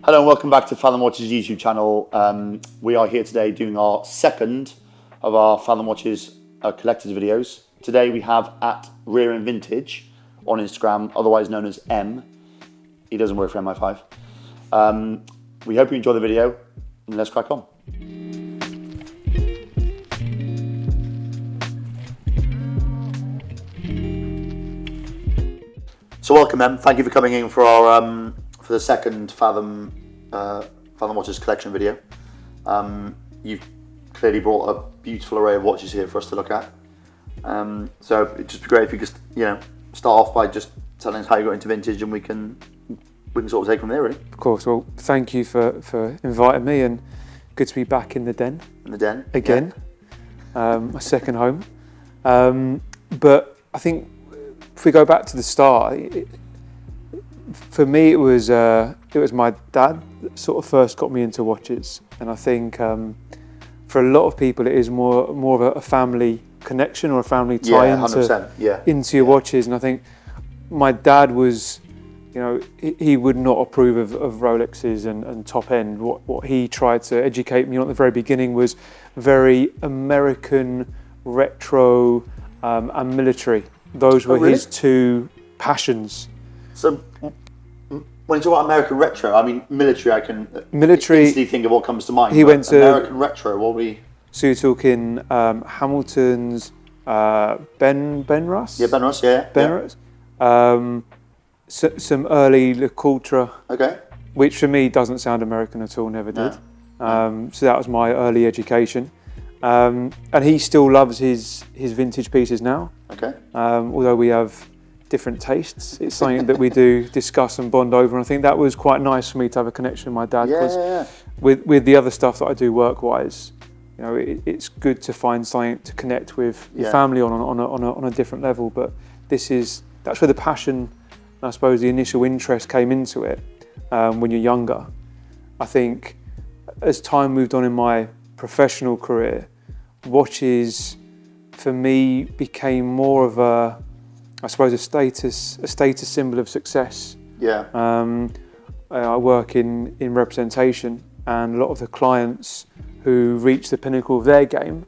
Hello and welcome back to Fathom Watches YouTube channel. We are here today doing our second of our Fathom Watches collectors videos. Today we have at Rear and Vintage on Instagram, otherwise known as M. He doesn't work for MI5. We hope you enjoy the video and let's crack on. So welcome M, thank you for coming in for our for the second Fathom Watches collection video. You've clearly brought a beautiful array of watches here for us to look at. So it'd just be great if you could, start off by just telling us how you got into vintage, and we can sort of take from there, really. Of course. Well, thank you for inviting me, and good to be back in the den. In the den again, yeah. My second home. But I think if we go back to the start, for me it was my dad that sort of first got me into watches, and I think for a lot of people it is more of a family connection or a family tie into your watches. And I think my dad was, he would not approve of Rolexes and top end. What he tried to educate me on at the very beginning was very American, retro, and military. Those were his two passions. So when you talk about American retro, I mean military, I can instantly think of what comes to mind. He went to American retro, what we... So you're talking Hamilton's Benrus? Yeah, Benrus, yeah. Benrus. Some early Le Coultre, okay, which for me doesn't sound American at all, never did. So that was my early education. And he still loves his vintage pieces now. Okay. Although we have different tastes, it's something that we do discuss and bond over, and I think that was quite nice for me to have a connection with my dad, because with the other stuff that I do work-wise, it's good to find something to connect with your family on a different level. But that's where the passion, I suppose the initial interest came into it when you're younger. I think as time moved on in my professional career, watches for me became more of a status symbol of success. Yeah. I work in representation, and a lot of the clients who reach the pinnacle of their game,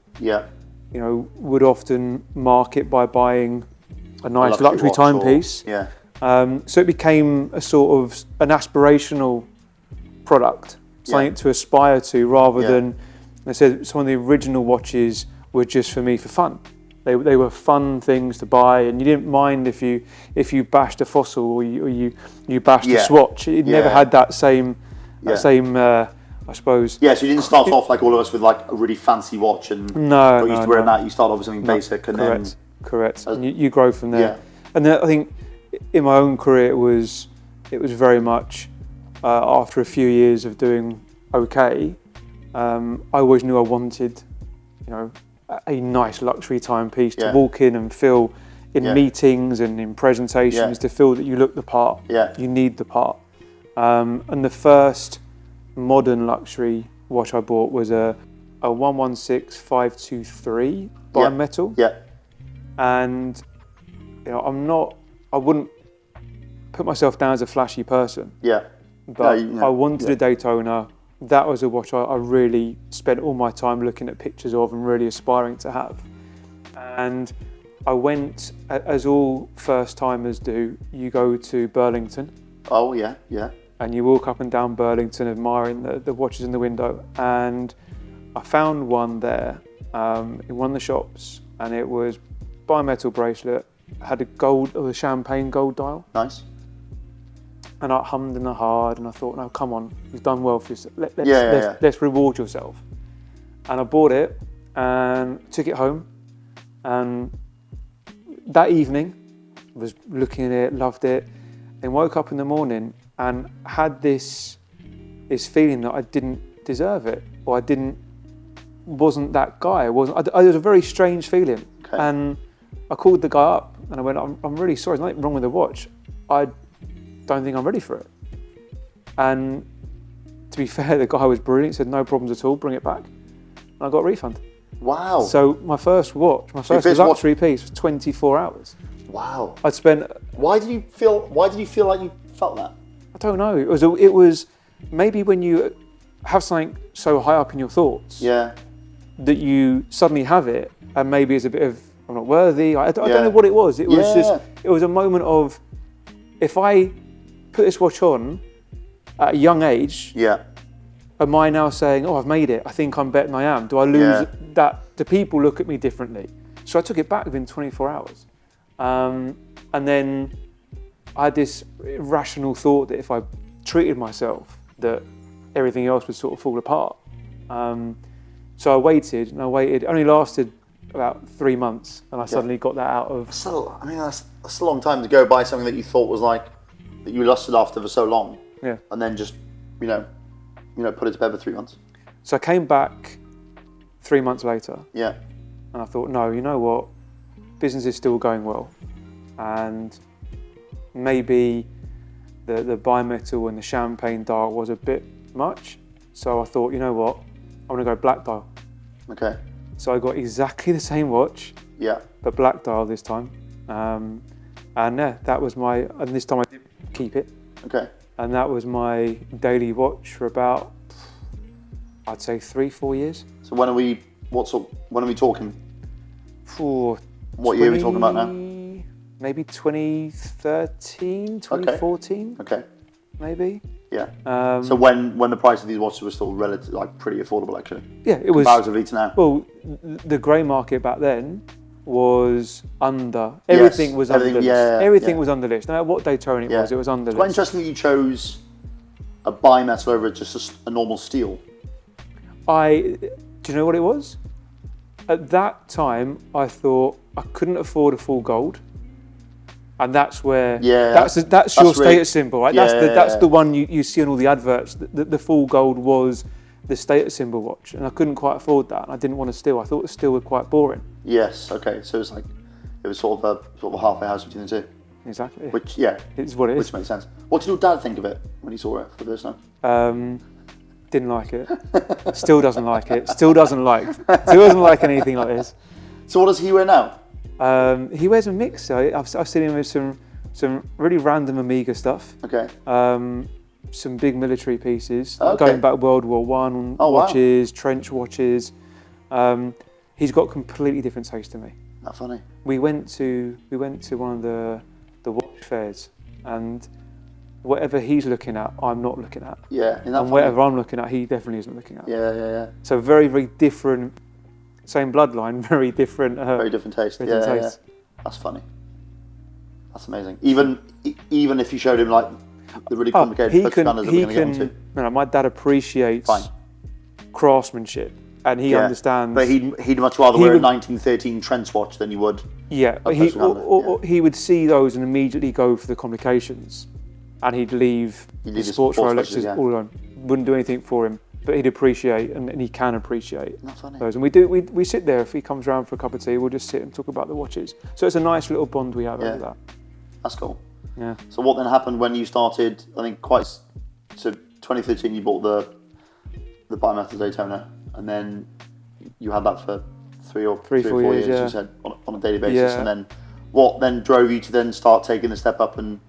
would often mark it by buying a nice luxury timepiece. So it became a sort of an aspirational product, something to aspire to, rather than, I said, some of the original watches were just for me for fun. They were fun things to buy, and you didn't mind if you bashed a fossil or you bashed a swatch. It never had that same I suppose. Yeah, so you didn't start off like all of us with like a really fancy watch and got used to wearing that. You start off with something basic, and correct. And you grow from there. Yeah. And then I think in my own career it was very much after a few years of doing okay. I always knew I wanted, a nice luxury timepiece to walk in and feel in meetings and in presentations, to feel that you look the part. You need the part. And the first modern luxury watch I bought was a 116523 bimetal. And I wouldn't put myself down as a flashy person. But I wanted a Daytona. That was a watch I really spent all my time looking at pictures of and really aspiring to have. And I went, as all first timers do, you go to Burlington. Oh yeah. And you walk up and down Burlington admiring the watches in the window. And I found one there in one of the shops, and it was bimetal bracelet, had a champagne gold dial. Nice. And I hummed and I hard, and I thought, no, come on, you've done well for yourself. Let's reward yourself. And I bought it and took it home. And that evening, I was looking at it, loved it, and woke up in the morning and had this feeling that I didn't deserve it, or wasn't that guy. It was a very strange feeling. Okay. And I called the guy up and I went, I'm really sorry, there's nothing wrong with the watch. I don't think I'm ready for it. And to be fair, the guy was brilliant. He said, no problems at all, bring it back. And I got a refund. Wow. So my first luxury piece was 24 hours. Wow. Why did you feel like you felt that? I don't know. It was maybe when you have something so high up in your thoughts, that you suddenly have it, and maybe it's a bit of, I'm not worthy. I don't know what it was. It was just, it was a moment of, if I put this watch on at a young age, am I now saying, oh, I've made it, I think I'm better than I am? Do I lose that? Do people look at me differently? So I took it back within 24 hours. And then I had this irrational thought that if I treated myself, that everything else would sort of fall apart. So I waited and I waited. It only lasted about 3 months, and I suddenly got that out of. So, I mean, that's a long time to go by something that you thought was like, that you lusted after for so long. Yeah. And then just, put it to bed for 3 months. So I came back 3 months later. Yeah. And I thought, no, you know what? Business is still going well. And maybe the bimetal and the champagne dial was a bit much. So I thought, you know what? I'm going to go black dial. Okay. So I got exactly the same watch. Yeah. But black dial this time. And yeah, that was and this time I did keep it. Okay. And that was my daily watch for about, I'd say 3-4 years. So when are we talking? What year are we talking about now? Maybe 2013, 2014. Okay. Maybe. Yeah. So when the price of these watches was still relatively, like, pretty affordable, actually. Yeah, it was. Comparatively to now. Well, the grey market back then was under. Everything was under list. Everything was under list. No matter what Daytona it was under list. It's quite interesting that you chose a bimetal over just a normal steel. Do you know what it was? At that time, I thought I couldn't afford a full gold. And that's where, that's your status symbol, right? That's the one you see on all the adverts. The full gold was the status symbol watch, and I couldn't quite afford that, and I didn't want to steal. I thought the steel was quite boring. Yes, okay, so it was sort of a halfway house between the two. Exactly. Which, it's what it is. Which makes sense. What did your dad think of it when he saw it for the first time? Didn't like it. Still doesn't like it. Still doesn't like anything like this. So what does he wear now? He wears a mix. I've seen him with some really random Omega stuff. Okay. Some big military pieces, Okay. going back World War One watches, trench watches. He's got completely different taste to me. Not funny. We went to one of the watch fairs, and whatever he's looking at, I'm not looking at. Yeah. And whatever I'm looking at, he definitely isn't looking at. Yeah. So very, very different. Same bloodline, very different. Very different taste. Yeah. That's funny. That's amazing. Even if you showed him like the really complicated push gunners that we're going to get onto. My dad appreciates craftsmanship, and he understands. But he'd much rather wear a 1913 trench watch than he would. Yeah, but he would see those and immediately go for the complications, and he'd leave the sports Rolexes all alone. Wouldn't do anything for him. But he'd appreciate, and he can appreciate those. And we sit there, if he comes around for a cup of tea, we'll just sit and talk about the watches. So it's a nice little bond we have over that. That's cool. Yeah. So what then happened when you started, I think so 2013 you bought the bimetal Daytona, and then you had that for three or four years, you said, on a daily basis. And then what then drove you to then start taking the step up and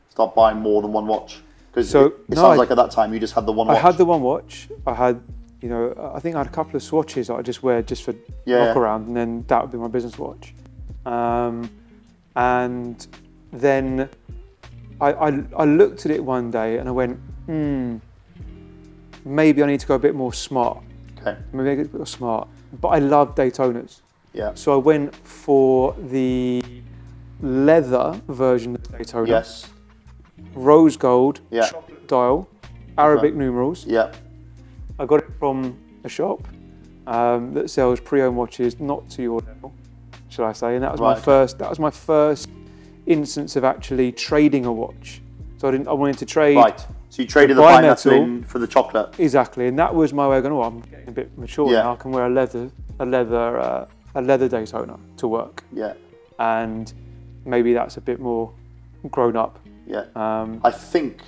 start buying more than one watch? Because it sounds like at that time you just had the one watch. I had the one watch. I had, I think I had a couple of swatches that I just wear just for knock around, and then that would be my business watch. And then I looked at it one day and I went, maybe I need to go a bit more smart. Okay. Maybe I get a bit more smart. But I love Daytonas. Yeah. So I went for the leather version of Daytona. Yes. Rose gold, chocolate dial, Arabic numerals. Yeah. I got it from a shop that sells pre-owned watches, not to your level, shall I say? And that was my first. That was my first instance of actually trading a watch. So I wanted to trade. Right. So you traded the bimetal in for the chocolate. Exactly, and that was my way of going. Oh, I'm getting a bit mature now. I can wear a leather Daytona to work. Yeah. And maybe that's a bit more grown up. Yeah. I think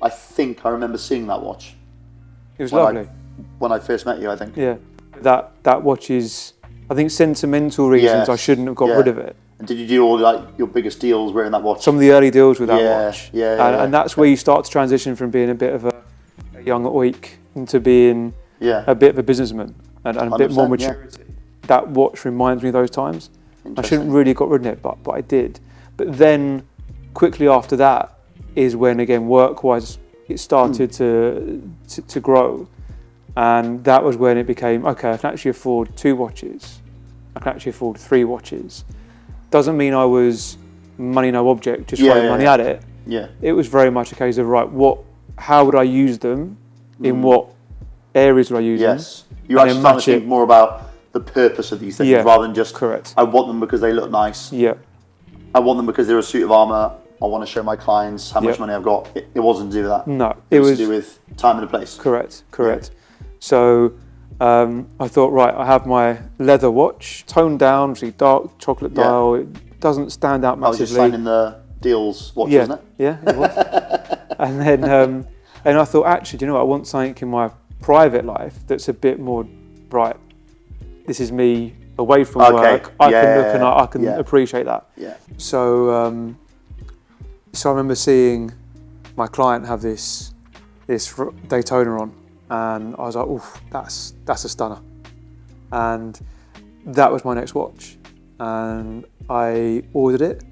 I remember seeing that watch. It was lovely. When I first met you, I think. Yeah. That watch is, I think, sentimental reasons I shouldn't have got rid of it. And did you do all your biggest deals wearing that watch? Some of the early deals with that watch. Yeah. And that's where you start to transition from being a bit of a young oik into being a bit of a businessman and a bit more maturity. That watch reminds me of those times. I shouldn't really have got rid of it, but I did. But then quickly after that is when, again, work-wise, it started to grow. And that was when it became, okay, I can actually afford 2 watches. I can actually afford 3 watches. Doesn't mean I was money no object, just throwing money at it. Yeah. It was very much a case of, right, how would I use them? In what areas would I use them? Yes. You actually start to think more about the purpose of these things rather than just, I want them because they look nice. Yeah. I want them because they're a suit of armour. I want to show my clients how much money I've got. It wasn't to do with that. No. It was to do with time and a place. Correct. Yeah. So I thought, right, I have my leather watch, toned down, obviously dark chocolate dial. It doesn't stand out massively. I was just signing the deals watch, wasn't it? Yeah, it was. And then and I thought, actually, do you know what? I want something in my private life that's a bit more bright. This is me away from work. I can look and I can appreciate that. Yeah. So so I remember seeing my client have this Daytona on, and I was like, oof, that's a stunner. And that was my next watch. And I ordered it.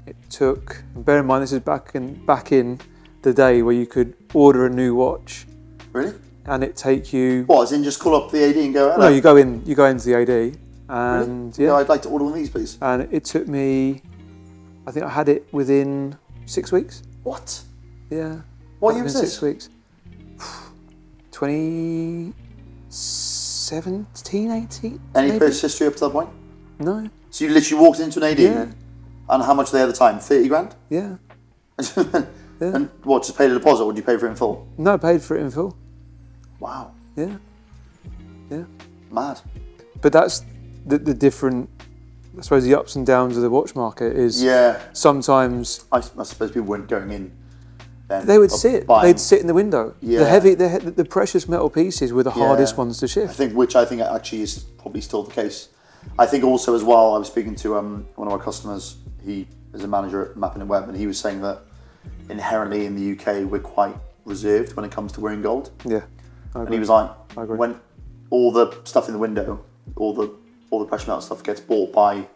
It took, bear in mind this is back in the day where you could order a new watch. Really? And it take you... What, as in just call up the AD and go, hello? No, you go into the AD and... Really? Yeah, I'd like to order one of these, please. And it took me, I think I had it within 6 weeks. What? Yeah. What year was this? 6 weeks. 2017, 18? Any maybe? purchase history up to that point? No. So you literally walked into an AD? Yeah. And how much were they at the time? 30 grand? Yeah. And what, just paid a deposit or did you pay for it in full? No, I paid for it in full. Wow. Yeah. Yeah. Mad. But that's the different, I suppose, the ups and downs of the watch market is sometimes... I suppose people weren't going in then. They'd sit in the window. Yeah. The precious metal pieces were the hardest ones to shift. I think actually is probably still the case. I think also as well, I was speaking to one of our customers, he is a manager at Mappin and Webb, and he was saying that inherently in the UK we're quite reserved when it comes to wearing gold. Yeah. And he was like, when all the stuff in the window, all the precious metal stuff gets bought by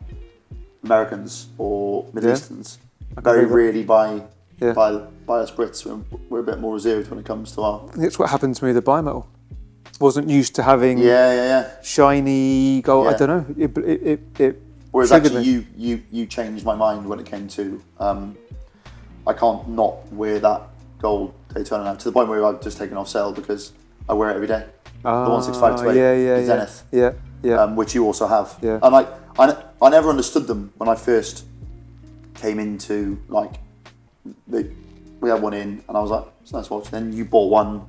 Americans or Middle Easterns, very rarely by us Brits. We're a bit more reserved when it comes to our... That's what happened to me with the bimetal. Wasn't used to having shiny gold. I don't know. It Whereas actually you changed my mind when it came to I can't not wear that gold Daytona now, to the point where I've just taken off sale because I wear it every day. The 165-8 Zenith, which you also have. Yeah. And I never understood them when I first came into we had one in, and I was like, it's a nice watch. Then you bought one.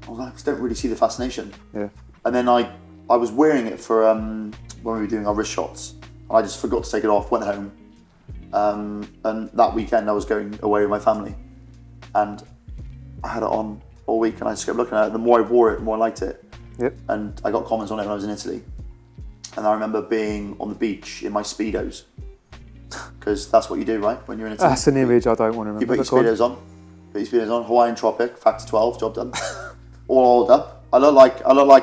I was like, I just don't really see the fascination. Yeah. And then I was wearing it for when we were doing our wrist shots. I just forgot to take it off, went home. And that weekend I was going away with my family. And I had it on all week and I just kept looking at it. The more I wore it, the more I liked it. Yep. And I got comments on it when I was in Italy. And I remember being on the beach in my Speedos. Because that's what you do, right? When you're in Italy. That's an image I don't want to remember. You put your Speedos on. Hawaiian Tropic, factor 12, job done. All oiled up. I look like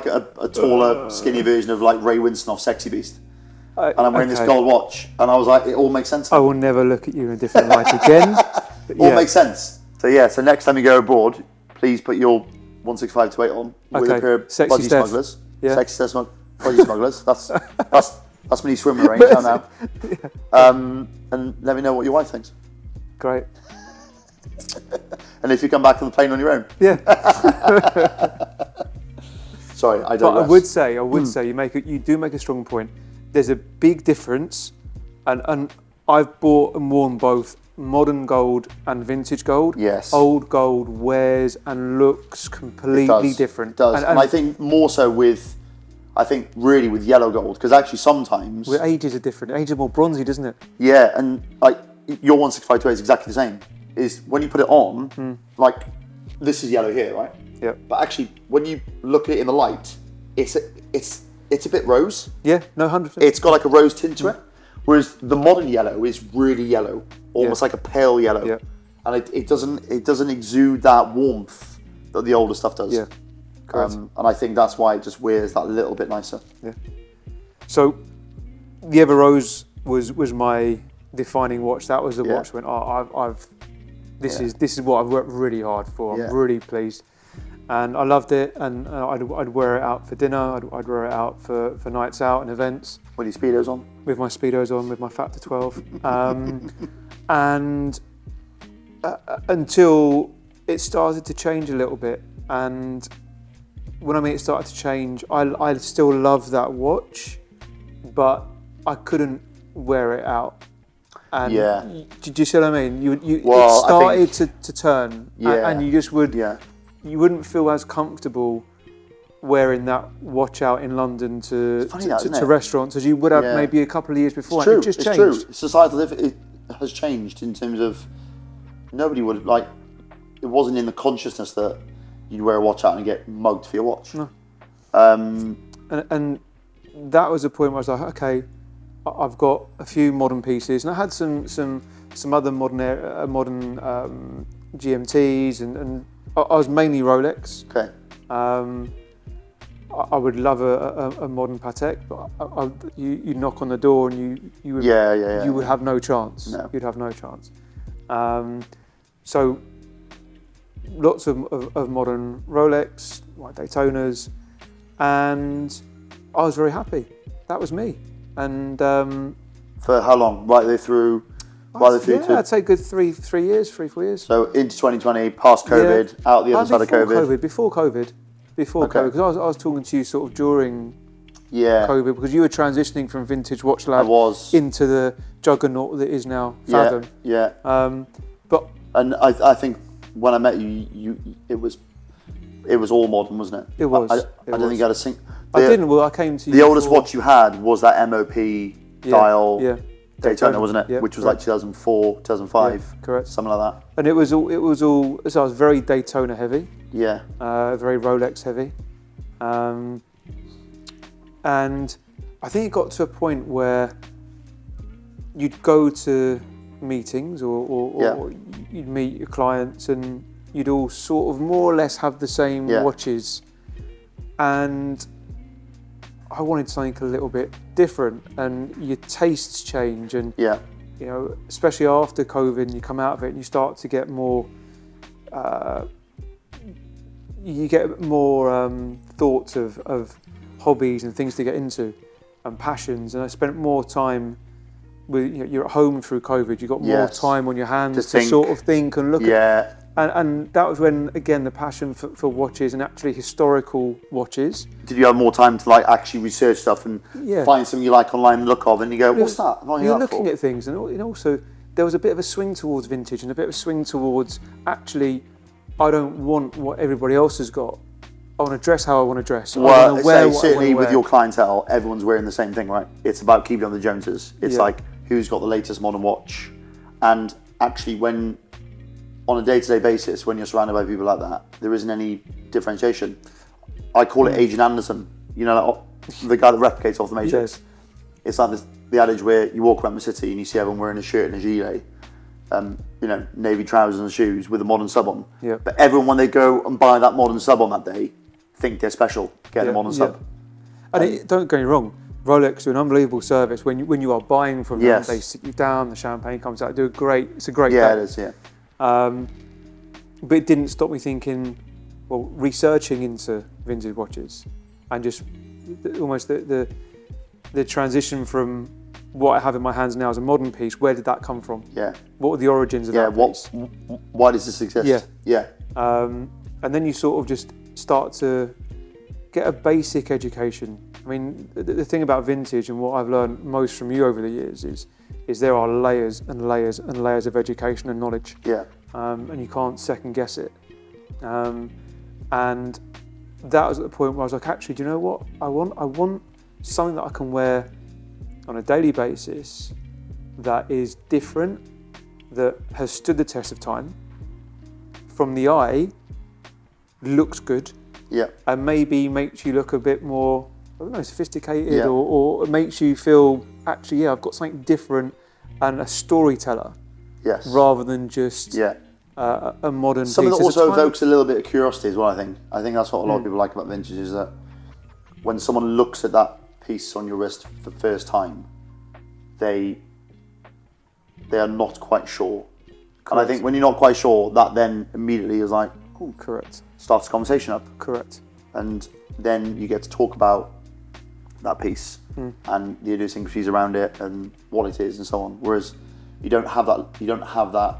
a taller, skinny version of like Ray Winston off Sexy Beast. And I'm wearing this gold watch. And I was like, it all makes sense now. I will never look at you in a different light again. All makes sense. So next time you go abroad, please put your 165-8 on with a pair of Budgie Smugglers. Yeah. Sexy Steph Budgie Smugglers. That's me swimming range now. And let me know what your wife thinks. Great. And if you come back on the plane on your own. Yeah. Sorry, I digress. But I would say you do make a strong point. There's a big difference, and I've bought and worn both modern gold and vintage gold. Yes. Old gold wears and looks completely different. It does. And I think more so with yellow gold, because actually sometimes... Well, ages are different. Age is more bronzy, doesn't it? Yeah, and like your 165-8 is exactly the same. Is when you put it on, like this is yellow here, right? Yeah. But actually, when you look at it in the light, it's a bit rose. Yeah, no, 100%. It's got like a rose tint to it, whereas the modern yellow is really yellow, almost like a pale yellow. Yeah. And it doesn't exude that warmth the older stuff does. Yeah, correct. And I think that's why it just wears that little bit nicer. Yeah. So the Ever Rose was my defining watch. That was the watch when this is what I've worked really hard for. I'm really pleased, and I loved it. And I'd wear it out for dinner. I'd wear it out for nights out and events. With your speedos on. With my speedos on, with my Factor 12, and until it started to change a little bit. And when I mean it started to change, I still love that watch, but I couldn't wear it out. And do you see what I mean? It started to turn, and you just you wouldn't feel as comfortable wearing that watch out in London to restaurants as you would have maybe a couple of years before. It's true. It just it's changed. True. Societal it has changed in terms of nobody would like. It wasn't in the consciousness that you'd wear a watch out and get mugged for your watch. No. And that was a point where I was like, okay, I've got a few modern pieces, and I had some other modern GMTs, and I was mainly Rolex. Okay. I would love a modern Patek, but you knock on the door and you would have no chance. No. You'd have no chance. So lots of modern Rolex, like Daytonas, and I was very happy. That was me. And for how long? Right through. I'd say good 4 years. So into 2020, past COVID, out the other side of COVID. Before COVID, because I was talking to you sort of during COVID, because you were transitioning from Vintage Watch Lab into the juggernaut that is now Fathom. And I think when I met you, it was all modern, wasn't it? It was. I don't think you had a single. I didn't. Well, I came to you. The oldest watch you had was that MOP dial Daytona, wasn't it? Yeah, which was like 2004, 2005. Yeah, correct. Something like that. And it was all. So I was very Daytona heavy. Yeah. Very Rolex heavy. And I think it got to a point where you'd go to meetings or you'd meet your clients, and you'd all sort of more or less have the same watches. And I wanted something a little bit different, and your tastes change, and you know, especially after COVID, and you come out of it and you start to get more thoughts of hobbies and things to get into and passions. And I spent more time with, you're at home through COVID, you got more time on your hands to sort of think and look at. And that was when, again, the passion for watches, and actually historical watches. Did you have more time to like actually research stuff and find something you like online and look of, and you go, what's that? You're looking at things, and also there was a bit of a swing towards vintage and a bit of a swing towards, actually, I don't want what everybody else has got. I want to dress how I want to dress. Well, certainly with your clientele, everyone's wearing the same thing, right? It's about keeping on the Joneses. It's like, who's got the latest modern watch? And actually, when on a day-to-day basis, when you're surrounded by people like that, there isn't any differentiation. I call it Agent Anderson. You know, the guy that replicates off the Matrix. Yes. It's like the adage where you walk around the city and you see everyone wearing a shirt and a gilet, you know, navy trousers and shoes with a modern sub on. Yeah. But everyone, when they go and buy that modern sub on that day, think they're special, get a modern sub. And don't get me wrong, Rolex do an unbelievable service when you are buying from them. They sit you down, the champagne comes out, it's a great day. Yeah, it is, but it didn't stop me thinking, well, researching into vintage watches, and just almost the transition from what I have in my hands now as a modern piece. Where did that come from? Yeah. What were the origins of that piece? Why does this exist? Yeah. And then you sort of just start to get a basic education. I mean, the thing about vintage, and what I've learned most from you over the years, is there are layers and layers and layers of education and knowledge. Yeah. And you can't second guess it. And that was at the point where I was like, actually, do you know what? I want something that I can wear on a daily basis that is different, that has stood the test of time. From the eye, looks good. Yeah. And maybe makes you look a bit more, I don't know, sophisticated, or makes you feel, actually, I've got something different, and a storyteller. Yes. Rather than just a modern piece. Something that also evokes a little bit of curiosity as well, I think. I think that's what a lot of people like about vintage, is that when someone looks at that piece on your wrist for the first time, they are not quite sure. Correct. And I think when you're not quite sure, that then immediately is like, oh, correct, starts the conversation up. Correct. And then you get to talk about that piece and the idiosyncrasies around it and what it is and so on. Whereas you don't have that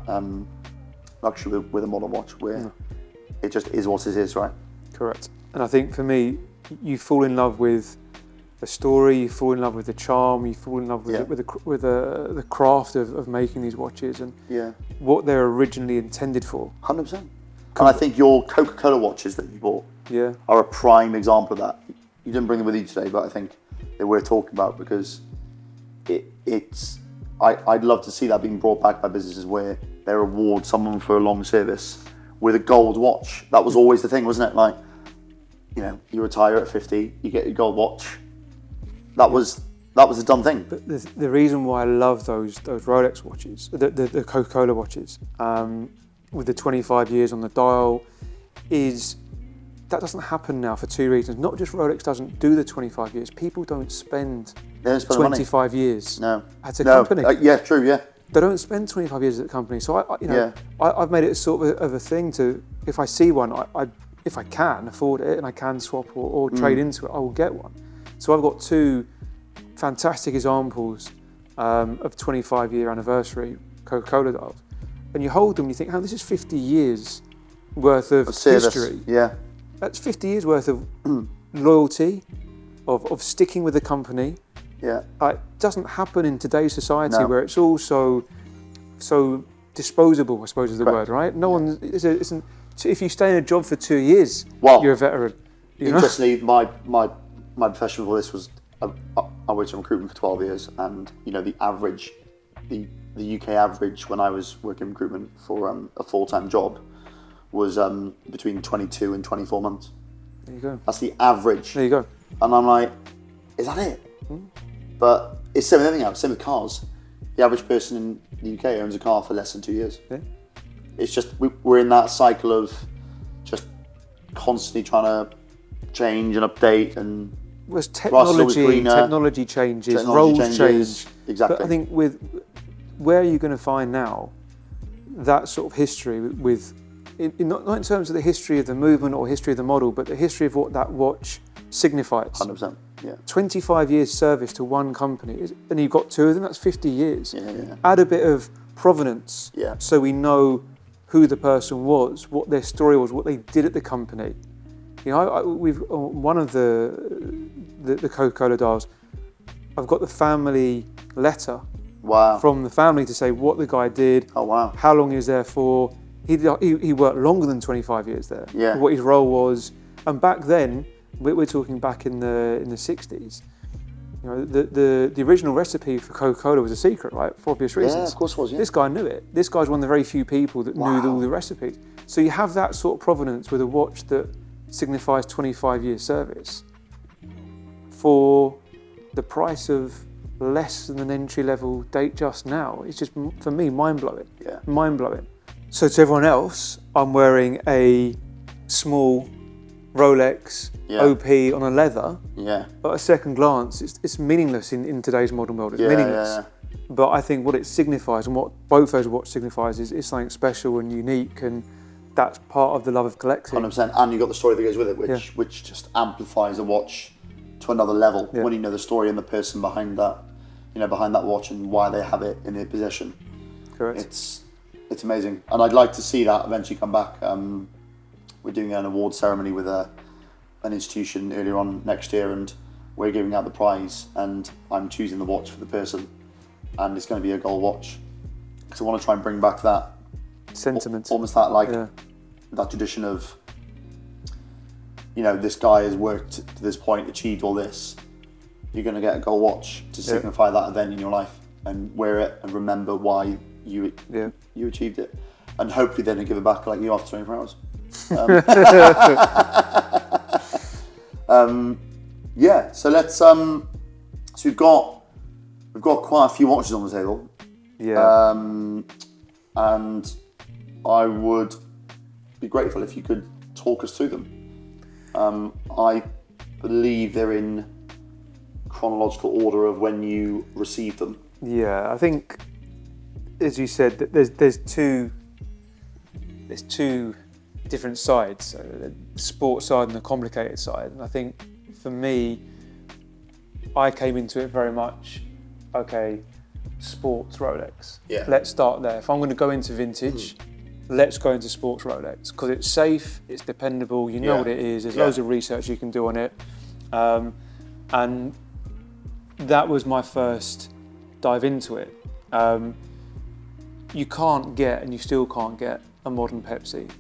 luxury with a modern watch, where it just is what it is, right? Correct. And I think for me, you fall in love with the story, you fall in love with the charm, you fall in love with the craft of making these watches and what they're originally intended for. 100%. And I think your Coca-Cola watches that you bought are a prime example of that. You didn't bring them with you today, but I think they're worth talking about, because I'd love to see that being brought back by businesses where they reward someone for a long service with a gold watch. That was always the thing, wasn't it? Like, you know, you retire at 50, you get your gold watch. That was a done thing. But the reason why I love those Rolex watches, the Coca-Cola watches, with the 25 years on the dial, is that doesn't happen now for two reasons. Not just Rolex doesn't do the 25 years. People don't spend 25 years at a company. Yeah, true, yeah. They don't spend 25 years at the company. So I've made it sort of a thing to, if I see one, if I can afford it and I can swap or trade into it, I will get one. So I've got two fantastic examples of 25-year anniversary Coca-Cola dials. And you hold them and you think, oh, this is 50 years worth of history. Yeah. That's 50 years worth of loyalty, of sticking with the company. Yeah. It doesn't happen in today's society where it's all so disposable, I suppose is the word, right? No one isn't. If you stay in a job for 2 years, you're a veteran. Interestingly, my profession for this was I worked in recruitment for 12 years, and you know the UK average when I was working in recruitment for a full-time job was between 22 and 24 months. There you go. That's the average. There you go. And I'm like, is that it? But it's same with everything else. Same with cars. The average person in the UK owns a car for less than 2 years. Yeah. It's just we're in that cycle of just constantly trying to change and update and. Was technology changes, roles change. Exactly. But I think where are you going to find now that sort of history with not in terms of the history of the movement or history of the model, but the history of what that watch signifies. 100%. Yeah. 25 years service to one company, and you've got two of them. That's 50 years. Yeah. Add a bit of provenance, so we know who the person was, what their story was, what they did at the company. You know, we've one of the Coca-Cola dials. I've got the family letter from the family to say what the guy did. Oh wow! How long he was there for. He worked longer than 25 years there. Yeah. What his role was, and back then we're talking back in the 60s. You know, the original recipe for Coca-Cola was a secret, right? For obvious reasons. Yeah, of course it was. Yeah. This guy knew it. This guy's one of the very few people that knew all the recipes. So you have that sort of provenance with a watch that signifies 25 years service for the price of less than an entry-level date just now. It's just, for me, mind-blowing. Yeah. Mind-blowing. So to everyone else, I'm wearing a small Rolex OP on a leather. Yeah. But at second glance, it's meaningless in today's modern world. It's meaningless. Yeah. But I think what it signifies and what both those watches signifies is something special and unique, and that's part of the love of collecting. 100%. And you've got the story that goes with it, which just amplifies a watch to another level when you know the story and the person behind that, behind that watch and why they have it in their possession. Correct. It's amazing, and I'd like to see that eventually come back. We're doing an award ceremony with an institution earlier on next year, and we're giving out the prize, and I'm choosing the watch for the person, and it's going to be a gold watch, because I want to try and bring back that sentiment, almost that that tradition of, this guy has worked to this point, achieved all this. You're going to get a gold watch to signify that event in your life, and wear it and remember why you achieved it, and hopefully then give it back like you after 24 hours. So let's so we've got quite a few watches on the table. Yeah. And I would be grateful if you could talk us through them. I believe they're in chronological order of when you received them. Yeah, I think, as you said, there's two different sides, the sports side and the complicated side. And I think for me, I came into it very much, okay, sports Rolex. Yeah. Let's start there. If I'm going to go into vintage, let's go into sports Rolex because it's safe, it's dependable, you know what it is, there's loads of research you can do on it. And that was my first dive into it. You can't get, and you still can't get, a modern Pepsi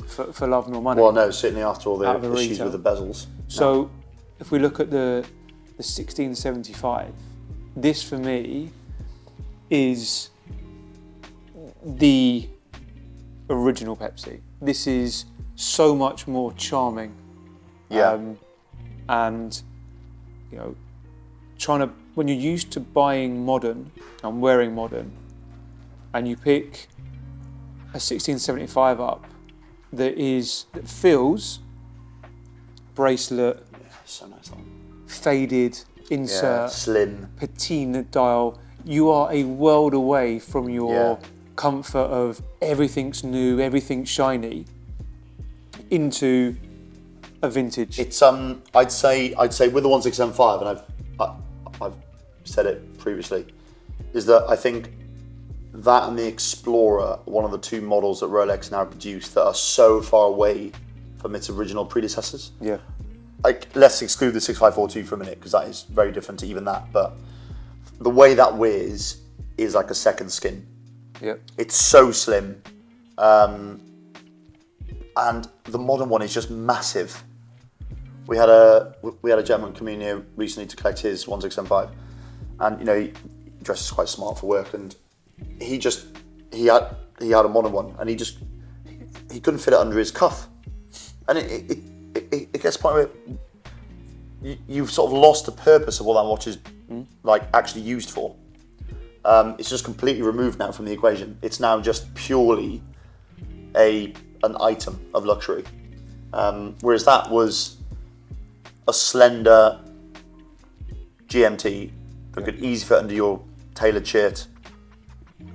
for love nor money. Well, no, certainly after all the issues retail. with the bezels. So if we look at the 1675, this for me is the original Pepsi. This is so much more charming. Yeah. And, you know, when you're used to buying modern and wearing modern, and you pick a 1675 up that feels bracelet, so nice. faded insert, slim, patina dial, you are a world away from your comfort of everything's new, everything's shiny, into a vintage. It's I'd say with the 1675, and I've said it previously, is that I think that and the Explorer are one of the two models that Rolex now produce that are so far away from its original predecessors. Yeah. Like, let's exclude the 6542 for a minute because that is very different to even that. But the way that wears is like a second skin. Yeah. It's so slim, and the modern one is just massive. We had a gentleman come in here recently to collect his 1675, and you know he dresses quite smart for work, and he had a modern one, and he couldn't fit it under his cuff, and it gets to the point where you've sort of lost the purpose of what that watch is like actually used for. It's just completely removed now from the equation. It's now just purely an item of luxury, whereas that was a slender GMT that could easily fit under your tailored shirt,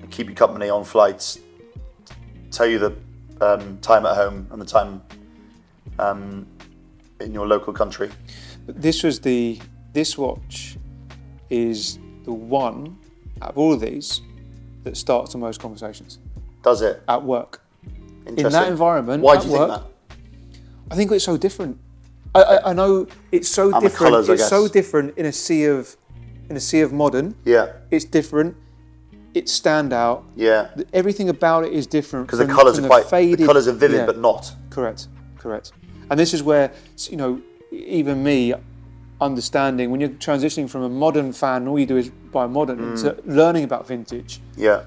keep you company on flights, tell you the time at home and the time in your local country. But this watch is the one out of all of these that starts the most conversations. Does it? At work. Interesting. In that environment, why do you think that? I think it's so different. I know it's so and different. The colours, it's so different in a sea of modern. Yeah. It's different. It's standout. Yeah. Everything about it is different. Because the colours are quite faded. The colours are vivid, but not. Correct. And this is where, you know, even me understanding when you're transitioning from a modern fan, all you do is buy modern, to learning about vintage. Yeah.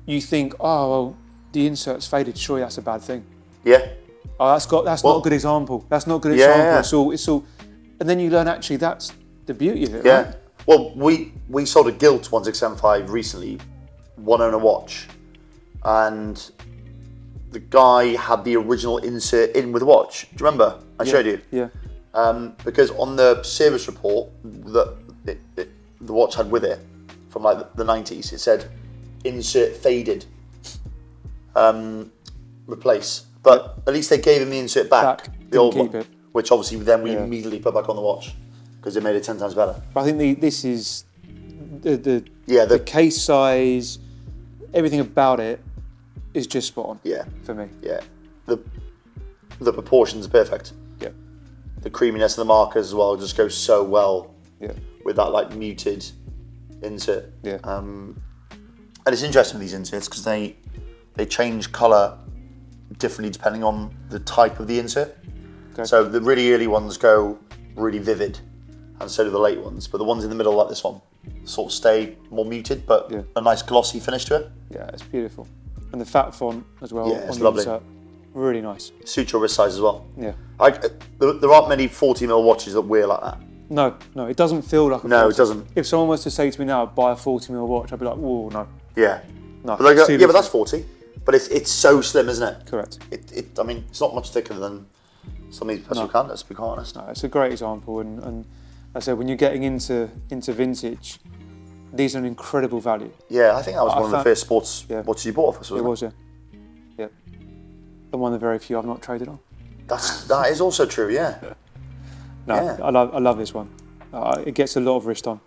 You think, oh well, the insert's faded. Surely that's a bad thing. Yeah. Oh, that's not a good example. That's not a good example. Yeah. It's all, and then you learn actually that's the beauty of it. Yeah. Right? Well, we sold a gilt 1675 recently, one owner watch, and the guy had the original insert in with the watch. Do you remember? I showed you. Yeah. Because on the service report that the watch had with it from like the 90s, it said insert faded, replace. But at least they gave him the insert back the old one, it. which obviously then we immediately put back on the watch because it made it 10 times better. But I think this is the case size, everything about it is just spot on. Yeah. For me. Yeah. The proportions are perfect. Yeah. The creaminess of the markers as well just goes so well. Yeah. With that like muted insert. Yeah. And it's interesting with these inserts because they change colour differently depending on the type of the insert. Okay. So the really early ones go really vivid, and so do the late ones. But the ones in the middle, like this one, sort of stay more muted, but a nice glossy finish to it. Yeah, it's beautiful. And the fat font as well. Yeah, it's lovely. Insert, really nice. Suits your wrist size as well. Yeah. There aren't many 40mm watches that wear like that. No, it doesn't feel like a 40. No, it doesn't. If someone was to say to me now, buy a 40mm watch, I'd be like, whoa, no. Yeah. No. But but that's 40. But it's so slim, isn't it? Correct. I mean, it's not much thicker than some of these petrol candles, to be quite honest. No, it's a great example, and I said when you're getting into vintage, these are an incredible value. Yeah, I think that was one of the first sports watches you bought off us, wasn't it? It was, yeah. And one of the very few I've not traded on. That is also true, yeah. No, yeah. I love this one. It gets a lot of wrist on.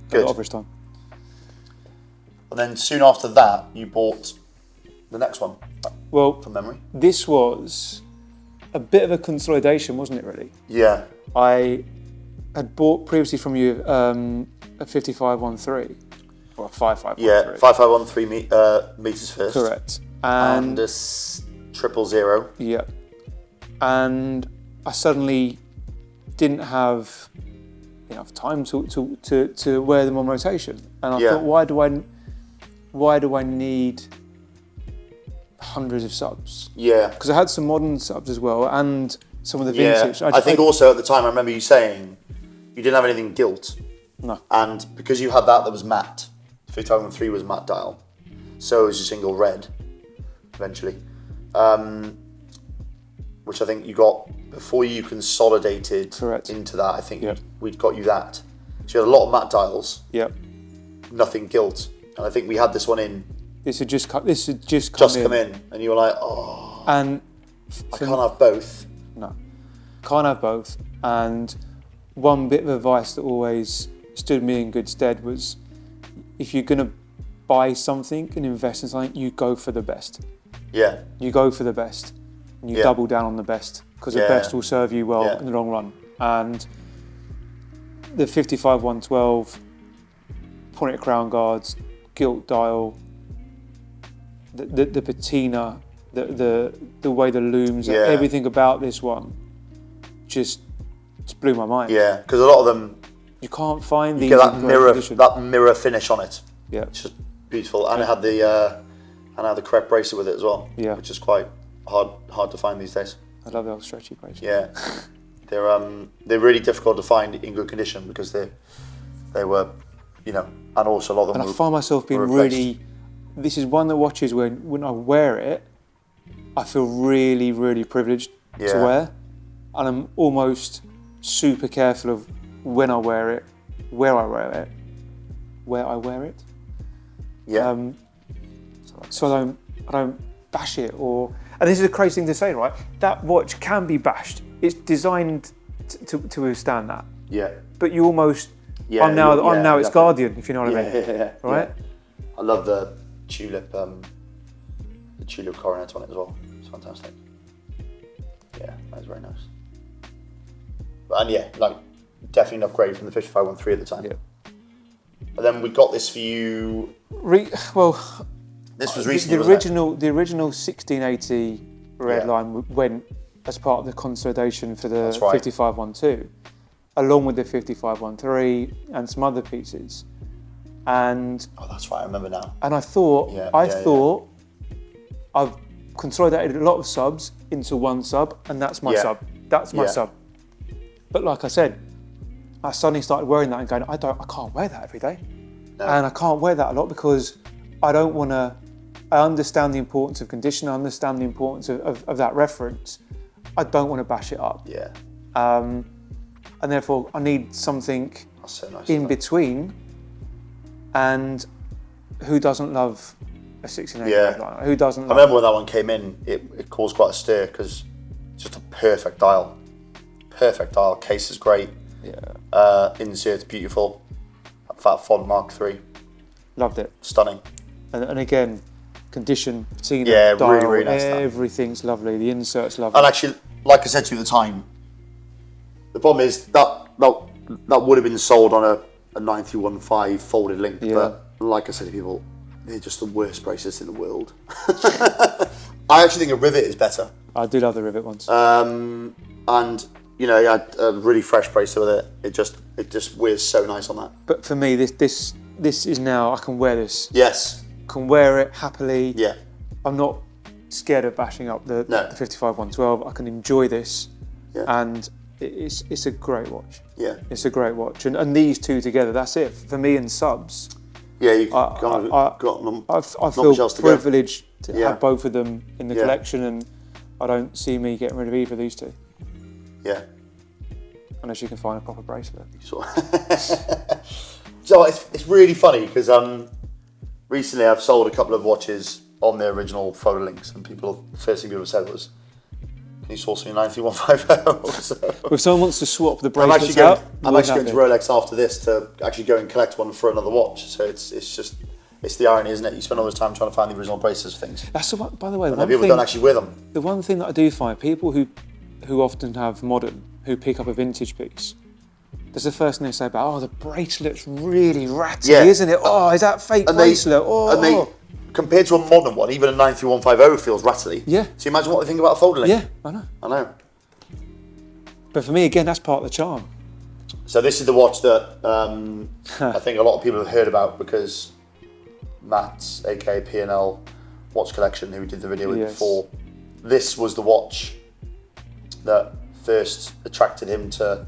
Good. A lot of wrist on. And then soon after that, you bought the next one. Well, from memory, this was a bit of a consolidation, wasn't it? Really. Yeah. I had bought previously from you a 5513 or a 5513. Yeah, 5513 meters first. Correct. And a 000. Yeah. And I suddenly didn't have enough time to wear them on rotation, and I thought, why do I need hundreds of subs? Yeah. Because I had some modern subs as well, and some of the vintage. Yeah. I think also at the time, I remember you saying you didn't have anything gilt. No. And because you had that was matte, 5003 was matte dial, so it was a single red, eventually. Which I think you got before you consolidated into that. I think we'd got you that. So you had a lot of matte dials. Yep. Nothing gilt, and I think we had this one in. This had just come in, and you were like, oh. And I can't have both. No, can't have both. And one bit of advice that always stood me in good stead was, if you're gonna buy something and invest in something, you go for the best. Yeah. You go for the best. And you double down on the best, because the best will serve you well in the long run. And the 55-112, pointed crown guards, gilt dial, the patina, the way the looms, everything about this one just blew my mind. Yeah, because a lot of them you can't find these. You get that mirror finish on it. Yeah, it's just beautiful, and it had the correct bracelet with it as well. Yeah, which is quite hard to find these days. I love the old stretchy bracelet. Yeah, they're really difficult to find in good condition because they were, and also a lot of them. And I find myself being really. This is one of the watches when I wear it, I feel really, really privileged to wear, and I'm almost super careful of when I wear it, where I wear it. Yeah. So I don't bash it or. And this is a crazy thing to say, right? That watch can be bashed. It's designed to withstand that. Yeah. But you almost. Yeah, I'm now its guardian, if you know what I mean. Yeah. Right. Yeah. I love the tulip coronet on it as well. It's fantastic. Yeah, that's very nice. And definitely an upgrade from the 5513 at the time. Yeah. And then we got this for you. This was recently. The original 1680 red line went as part of the consolidation for the 5512, along with the 5513 and some other pieces. And that's right. I remember now. And I thought I've consolidated a lot of subs into one sub, and that's my sub. That's my sub. But like I said, I suddenly started wearing that and going, I can't wear that every day, and I can't wear that a lot because I don't want to. I understand the importance of condition. I understand the importance of that reference. I don't want to bash it up. Yeah. And therefore, I need something in between. And who doesn't love a 1680 red line? Who doesn't? I remember when that one came in, it caused quite a stir because it's just a perfect dial. Perfect dial. Case is great. Yeah. Insert's beautiful. That font Mark III. Loved it. Stunning. And again, condition, patina, dial, really, really nice. Everything's lovely. The insert's lovely. And actually, like I said to you at the time, the problem is that would have been sold on a 9315 folded link, but like I said to people, they're just the worst bracelets in the world. I actually think a rivet is better. I do love the rivet ones. And you had a really fresh bracelet with it. It just wears so nice on that. But for me, this is now I can wear this. Yes. Can wear it happily. Yeah. I'm not scared of bashing up the 55-112. I can enjoy this, and it's a great watch. Yeah. It's a great watch, and these two together, that's it for me in subs. Yeah, you got them. I feel privileged to have both of them in the collection, and I don't see me getting rid of either of these two. Yeah. Unless you can find a proper bracelet. So it's really funny because recently I've sold a couple of watches on the original photo links, and the first thing people said was, "Can you source me a 93150?" So, if someone wants to swap the bracelets out, I'm actually going to Rolex after this to actually go and collect one for another watch. So it's the irony, isn't it? You spend all this time trying to find the original bracelets things. That's the one, by the way. And people don't actually wear them. The one thing that I do find, people who often have modern, who pick up a vintage piece, that's the first thing they say about, the bracelet's really ratty, isn't it? Oh, is that fake bracelet? Compared to a modern one, even a 93150 feels rattly. Yeah. So you imagine what they think about a folder link? Yeah, I know. But for me, again, that's part of the charm. So this is the watch that I think a lot of people have heard about because Matt's, aka P&L Watch Collection, who we did the video with before, this was the watch that first attracted him to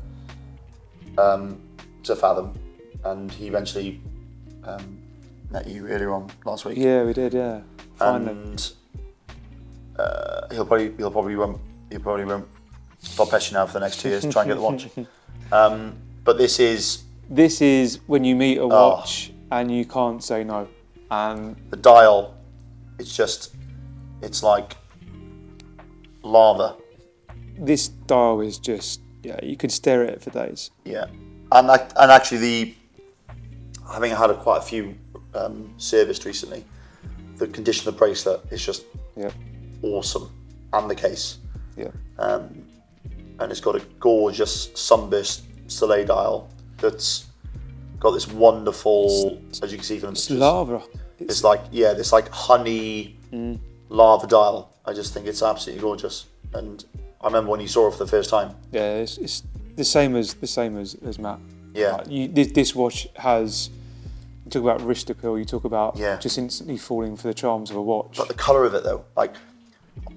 Fathom, and he eventually met you earlier on last week. Yeah, we did. Yeah, finally. And he'll probably won't stop pestering now for the next 2 years to try and get the watch. But this is when you meet a watch and you can't say no. The dial, it's like lava. This dial is just, you could stare at it for days. Yeah, and actually having had quite a few serviced recently, the condition of the bracelet is just awesome, and the case. Yeah. And it's got a gorgeous sunburst Soleil dial that's got this wonderful, as you can see from the pictures, lava. It's like this like honey lava dial. I just think it's absolutely gorgeous, and I remember when you saw it for the first time. Yeah, it's the same as Matt. Yeah. This watch has. You talk about wrist appeal. You talk about just instantly falling for the charms of a watch. But the colour of it, though, like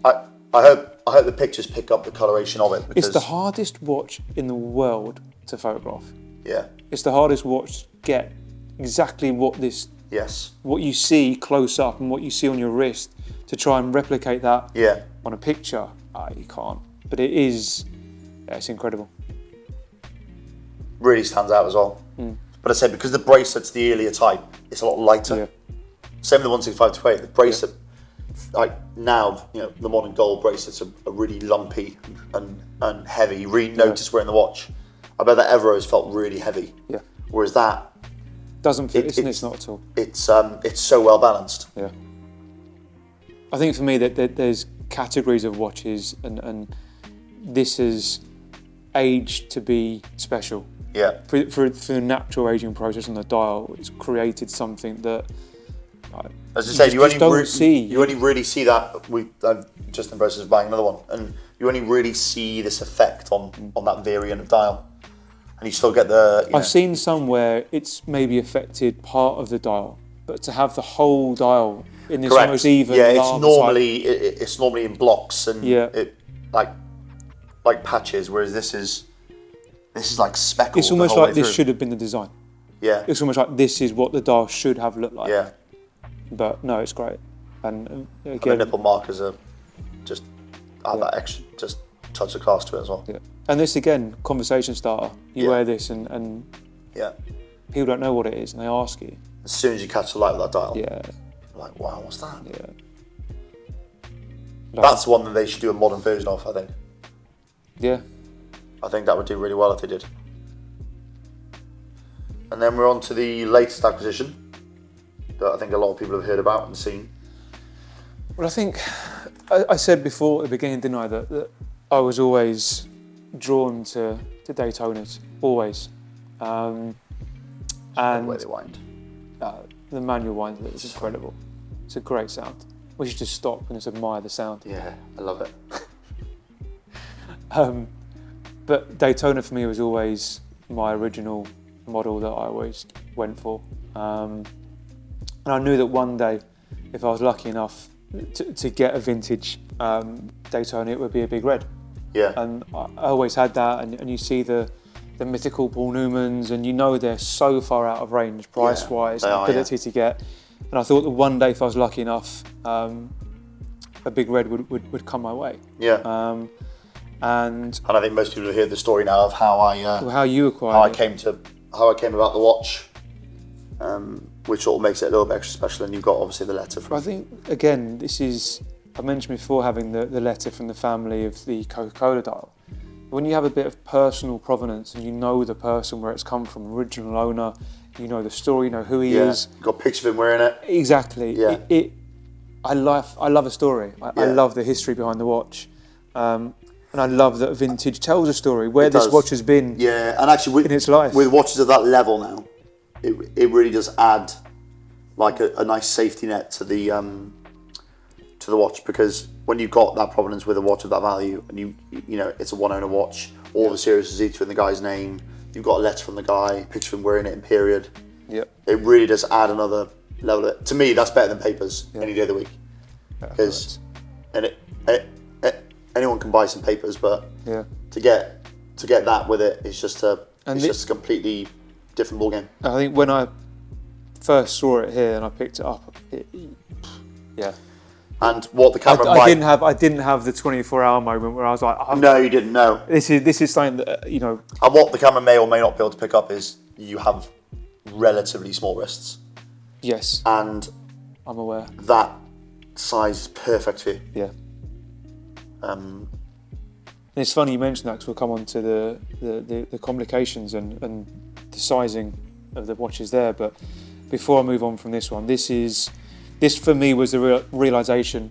I hope the pictures pick up the coloration of it. Because it's the hardest watch in the world to photograph. Yeah. It's the hardest watch to get exactly what you see close up and what you see on your wrist to try and replicate that on a picture. You can't. But it is, it's incredible. Really stands out as well. But I said, because the bracelet's the earlier type, it's a lot lighter. Yeah. Same with the 165-8. The bracelet, like now, the modern gold bracelets are really lumpy and heavy. You really notice wearing the watch. I bet that Everose felt really heavy. Yeah. Whereas that doesn't fit. It's not at all. It's so well balanced. Yeah. I think for me that there's categories of watches, and this is aged to be special. Yeah. For the natural aging process on the dial, it's created something that, as I say, you only really see that. I'm just in the process of buying another one, and you only really see this effect on that variant of dial, and you still get the. I've seen some where it's maybe affected part of the dial, but to have the whole dial in this almost even. Yeah, it's normally in blocks and it like patches, whereas this is like speckled. It's almost like this should have been the design. Yeah. It's almost like this is what the dial should have looked like. Yeah. But no, it's great. And again, the nipple markers are just add that extra just touch of class to it as well. Yeah. And this again, conversation starter. You wear this and people don't know what it is and they ask you. As soon as you catch the light with that dial. Yeah. Like, wow, what's that? Yeah. That's one that they should do a modern version of, I think. Yeah. I think that would do really well if they did. And then we're on to the latest acquisition that I think a lot of people have heard about and seen. Well, I think I said before at the beginning, didn't I, that I was always drawn to Daytonas, always. And the way they wind. The manual wind is incredible. It's a great sound. We should just stop and just admire the sound. Yeah, I love it. But Daytona for me was always my original model that I always went for. And I knew that one day, if I was lucky enough to get a vintage Daytona, it would be a big red. Yeah. And I always had that, and you see the the mythical Paul Newmans, and you know they're so far out of range price-wise, and ability to get. And I thought that one day, if I was lucky enough, a big red would come my way. Yeah. And I think most people have heard the story now of how you acquired how I came about the watch, which sort of makes it a little bit extra special. And you've got obviously the letter from. I think again, this is, I mentioned before, having the letter from the family of the Coca-Cola dial. When you have a bit of personal provenance and you know the person, where it's come from, original owner, you know the story, you know who he is. Got a picture of him wearing it. Exactly. Yeah. I love a story. I love the history behind the watch. And I love that vintage tells a story, where this watch has been and actually in its life. With watches of that level now, it really does add like a nice safety net to the watch, because when you've got that provenance with a watch of that value, and you know it's a one owner watch, all the series is either in the guy's name, you've got a letter from the guy, picture of him wearing it in period. Yep. It really does add another level. To me, that's better than papers any day of the week. Because anyone can buy some papers, but to get that with it is just just a completely different ballgame. I think when I first saw it here and I picked it up, And what the camera I didn't have the 24-hour moment where I was like, no, you didn't know. This is something that you know. And what the camera may or may not be able to pick up is you have relatively small wrists. Yes. And I'm aware. That size is perfect for you. Yeah. It's funny you mentioned that, because we'll come on to the complications and the sizing of the watches there. But before I move on from this one, this for me was the realization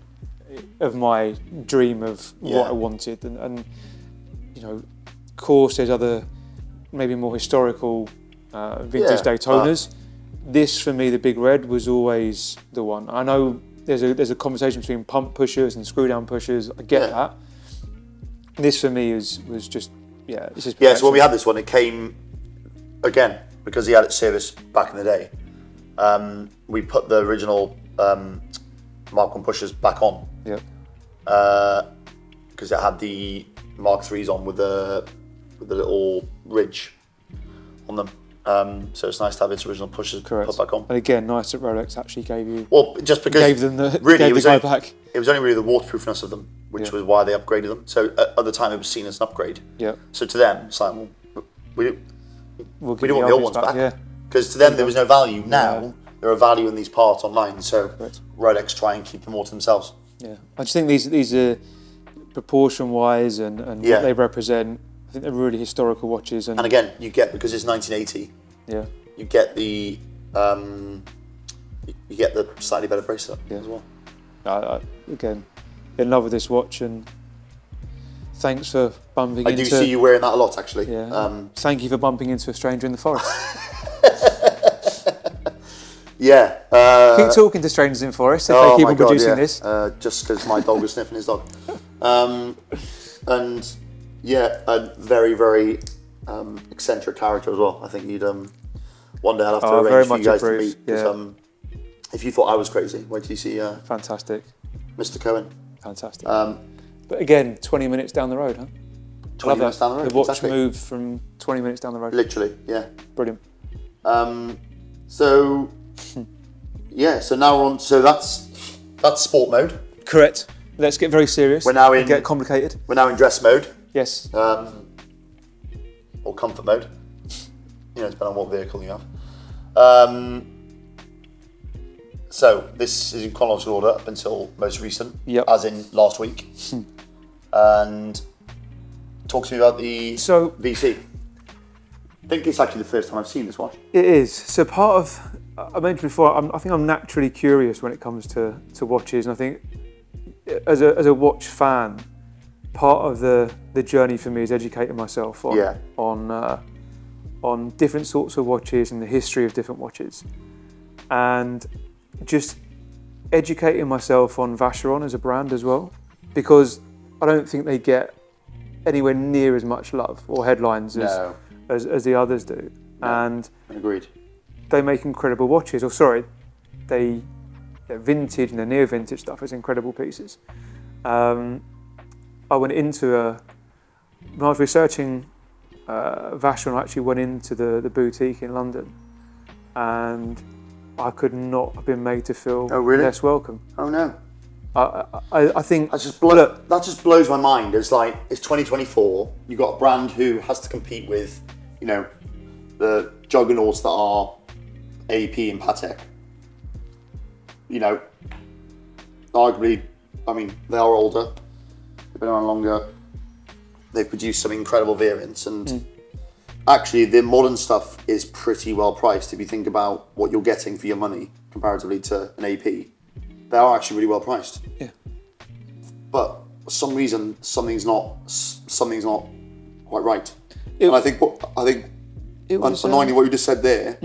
of my dream of what I wanted, and you know, of course there's other maybe more historical vintage Daytonas. This for me, the Big Red, was always the one. I know there's a conversation between pump pushers and screw down pushers. I get that. This for me was just this is so when we had this one, it came again because he had it serviced back in the day. We put the original Mark 1 pushers back on. Yep. Because it had the Mark 3s on with the little ridge on them. So it's nice to have its original pushers put back on. And again, nice that Rolex actually gave you. Well, just because gave them the guy back. It was only really the waterproofness of them, which was why they upgraded them. So at the time, it was seen as an upgrade. Yeah. So to them, it's like, well, we don't want the old ones back. Yeah. Because to them, there was no value. Now there are value in these parts online. So Rolex try and keep them all to themselves. Yeah. I just think these are proportion-wise and what they represent. I think they're really historical watches. And again, you get, because it's 1980. Yeah. You get the slightly better bracelet as well. Again, in love with this watch, and thanks for bumping into. I do see you wearing that a lot, actually. Yeah. Thank you for bumping into a stranger in the forest. Keep talking to strangers in forests if they keep on producing this. Just because my dog was sniffing his dog. And a very, very eccentric character as well. I think you'd one day I'll have to arrange for you guys to meet. Because if you thought I was crazy, wait till you see fantastic Mr. Cohen. Fantastic. But again, 20 minutes down the road, huh? 20 minutes down the road. The watch moved from 20 minutes down the road. Literally, yeah. Brilliant. So now we're on. So that's sport mode. Correct. Let's get very serious. We're now in. Get complicated. We're now in dress mode. Yes. Or comfort mode. Depending on what vehicle you have. So this is in chronological order up until most recent, as in last week. And talk to me about the VC. I think it's actually the first time I've seen this watch. It is. So part of, I mentioned before, I think I'm naturally curious when it comes to watches, and I think as a watch fan, part of the journey for me is educating myself on different sorts of watches and the history of different watches, and just educating myself on Vacheron as a brand as well, because I don't think they get anywhere near as much love or headlines as the others do. No, and agreed. They make incredible watches, they're vintage and their neo-vintage stuff is incredible pieces. I went into when I was researching Vacheron actually went into the boutique in London, and I could not have been made to feel less welcome. Oh no. I think that just blows my mind. It's like, it's 2024. You've got a brand who has to compete with, you know, the juggernauts that are AP and Patek. You know, arguably, I mean, they are older, they've been around longer, they've produced some incredible variants, and actually the modern stuff is pretty well priced if you think about what you're getting for your money comparatively to an AP. They are actually really well priced. Yeah. But for some reason, something's not quite right. And I think annoyingly what you just said there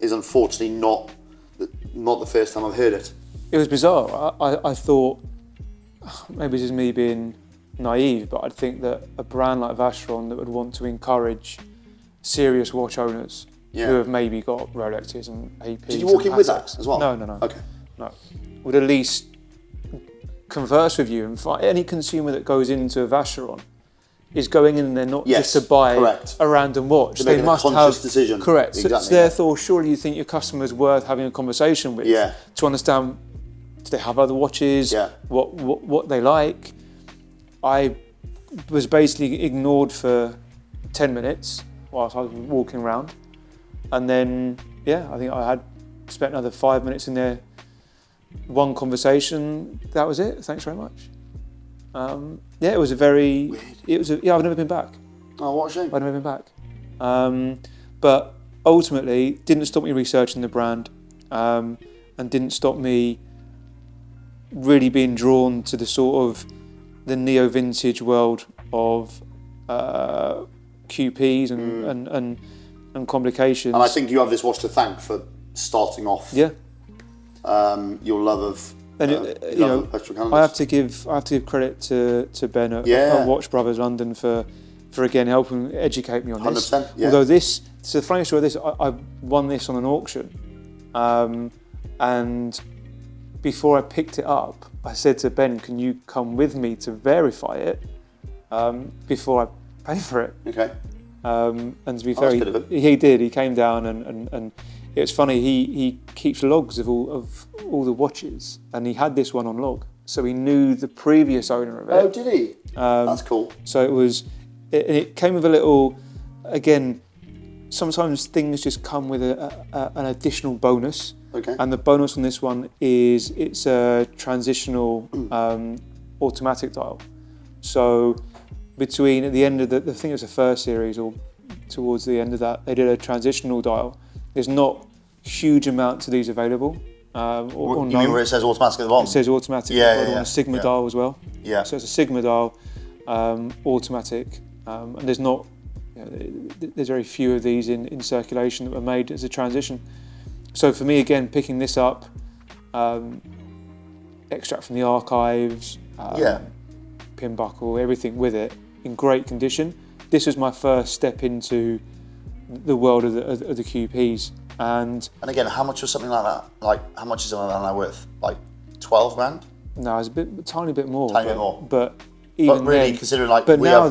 is unfortunately not the first time I've heard it. It was bizarre. I thought, maybe this is me being naive, but I'd think that a brand like Vacheron that would want to encourage serious watch owners who have maybe got Rolexes and APs. Did you walk in with that as well? No. Okay. No. Would at least converse with you, and any consumer that goes into a Vacheron is going in there not just to buy a random watch. They must have a conscious decision. Correct. Exactly, so therefore, surely you think your customer's worth having a conversation with to understand, do they have other watches? What they like? I was basically ignored for 10 minutes whilst I was walking around, and then I think I had spent another 5 minutes in there. One conversation. That was it. Thanks very much. It was a very. Weird. I've never been back. Oh, what a shame. I've never been back. But ultimately, didn't stop me researching the brand, and didn't stop me really being drawn to the sort of the neo-vintage world of QPs and complications. And I think you have this watch to thank for starting off. Yeah. Your love of. I have to give credit to Ben at Watch Brothers London for again helping educate me on this. 100%. Yeah. Although so the funny story of this, I won this on an auction, and before I picked it up, I said to Ben, "Can you come with me to verify it before I pay for it?" Okay. And to be fair, he did. He came down and it was funny. He keeps logs of all the watches, and he had this one on log, so he knew the previous owner of it. Oh, did he? That's cool. So it came with a little. Again, sometimes things just come with an additional bonus. Okay. And the bonus on this one is it's a transitional automatic dial. So between at the end of the I think it was the first series or towards the end of that, they did a transitional dial. There's not huge amounts of these available. You mean where it says automatic at the bottom? It says automatic. On a Sigma dial as well. Yeah. So it's a Sigma dial, automatic, and there's not. There's very few of these in circulation that were made as a transition. So for me, again, picking this up, extract from the archives, pin buckle, everything with it in great condition. This was my first step into the world of the QPs. And again, how much was something like that? Like, how much is something like that worth? Like 12 grand? No, it's a tiny bit more. But even really, then, considering like but we now have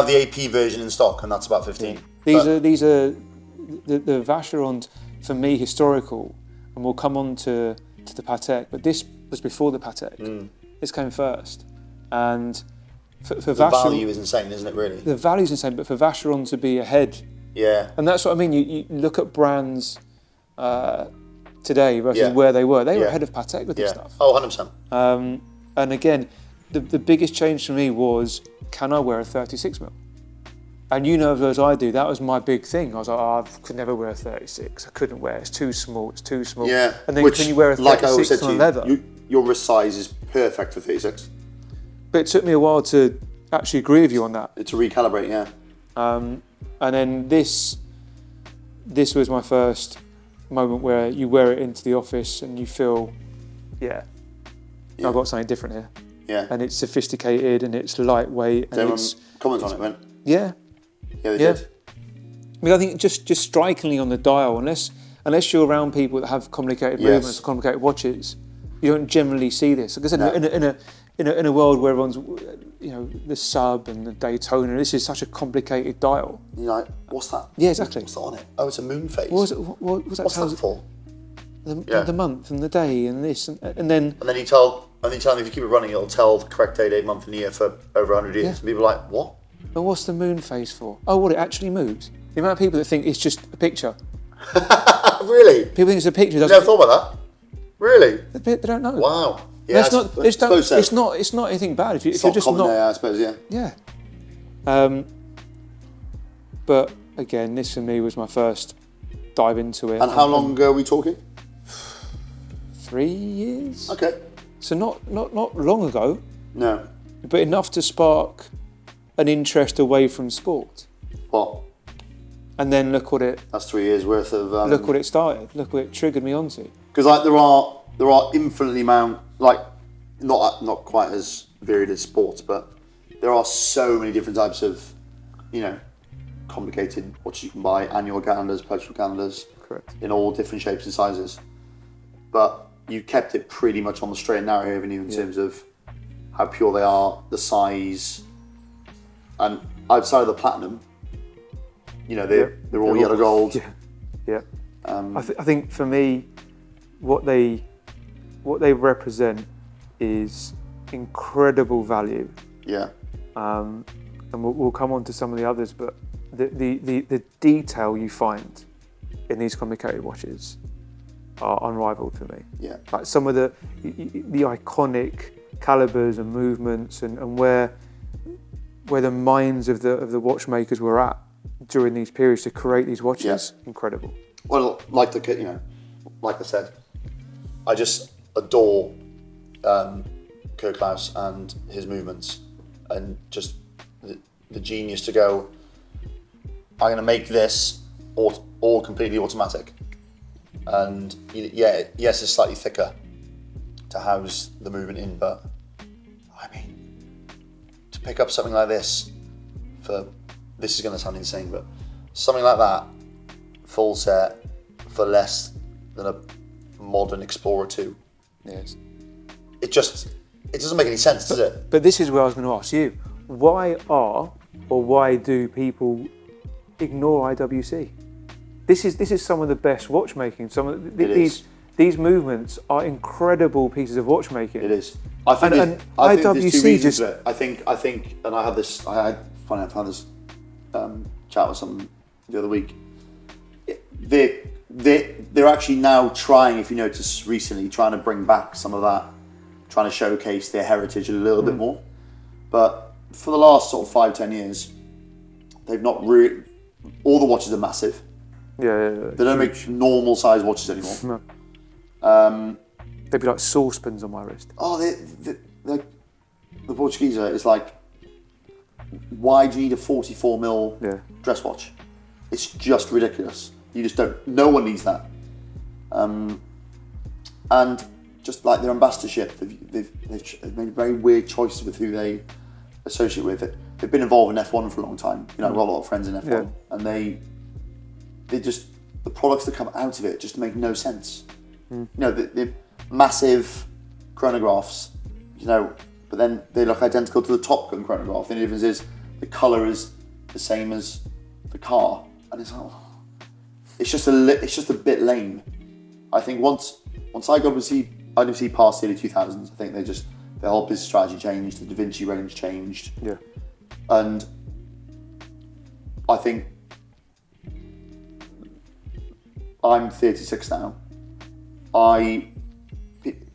the AP version in stock, and that's about 15. These are the Vacherons for me historical, and we'll come on to the Patek. But this was before the Patek. This came first, and for the Vacheron, value is insane, isn't it? Really, the value is insane. But for Vacheron to be ahead. Yeah. And that's what I mean. You look at brands today versus where they were. They were ahead of Patek with this stuff. Oh, 100%. And again, the biggest change for me was, can I wear a 36mm? And you know as I do, that was my big thing. I was like, I could never wear a 36. I couldn't wear it. It's too small. Yeah. And then can you wear a 36 on leather? Your wrist size is perfect for 36. But it took me a while to actually agree with you on that. To recalibrate, yeah. And then this was my first moment where you wear it into the office and you feel, I've got something different here. Yeah. And it's sophisticated and it's lightweight. And it's comment on it, man. Yeah. Yeah, they did. I mean, I think just strikingly on the dial, unless you're around people that have complicated movements or complicated watches, you don't generally see this. Like I said, in a world where everyone's the sub and the Daytona. This is such a complicated dial. You're like, what's that? Yeah, exactly. What's that on it? Oh, it's a moon phase. What's that for? The month and the day and this and then. And then you tell me if you keep it running, it'll tell the correct day, date, month, and year for over 100 years. Yeah. And people are like, what? But what's the moon phase for? Oh, what, it actually moves? The amount of people that think it's just a picture. Really? People think it's a picture. You never thought about that? Really? They don't know. Wow. Yeah, it's not anything bad if you're just not. Yeah, I suppose. Yeah. Yeah. But again, this for me was my first dive into it. And how long ago are we talking? 3 years. Okay. So not long ago. No. But enough to spark an interest away from sport. What? And then look what it. That's 3 years worth of. Look what it started. Look what it triggered me onto. Because like there are infinitely amount, like not quite as varied as sports, but there are so many different types of, complicated watches you can buy, annual calendars, postal calendars. Correct. In all different shapes and sizes. But you kept it pretty much on the straight and narrow, haven't you, in terms of how pure they are, the size, and outside of the platinum, they're all yellow gold. Yeah. I think for me, what they represent is incredible value. Yeah. And we'll come on to some of the others, but the detail you find in these complicated watches are unrivaled for me. Yeah. Like some of the iconic calibers and movements and where the minds of the watchmakers were at during these periods to create these watches, incredible. Well, like I said, I just adore Kirk Klaus and his movements, and just the genius to go, I'm going to make this all completely automatic. And yes, it's slightly thicker to house the movement in, but I mean, to pick up something like this this is going to sound insane, but something like that, full set, for less than a modern Explorer 2. Yes. It doesn't make any sense, does it? But this is where I was going to ask you, why do people ignore IWC? This is some of the best watchmaking. These movements are incredible pieces of watchmaking. It is. I think IWC just. I think, and I had this chat with someone the other week. They're actually now trying, if you notice recently, trying to bring back some of that, trying to showcase their heritage a little bit more. But for the last sort of 5-10 years, they've not really. All the watches are massive. Yeah. They don't make normal size watches anymore. No. They'd be like saucepans on my wrist. Oh, the Portuguese is like, why do you need a 44mm dress watch? It's just ridiculous. You just don't. No one needs that. And just like their ambassadorship, they've made very weird choices with who they associate with it. They've been involved in F1 for a long time. I've got a lot of friends in F1, and they just, the products that come out of it just make no sense. The massive chronographs, but then they look identical to the Top Gun chronograph. The only difference is the colour is the same as the car, and it's just a bit lame. I think once IWC passed the early 2000s, I think their whole business strategy changed, the DaVinci range changed. Yeah. And I think I'm 36 now.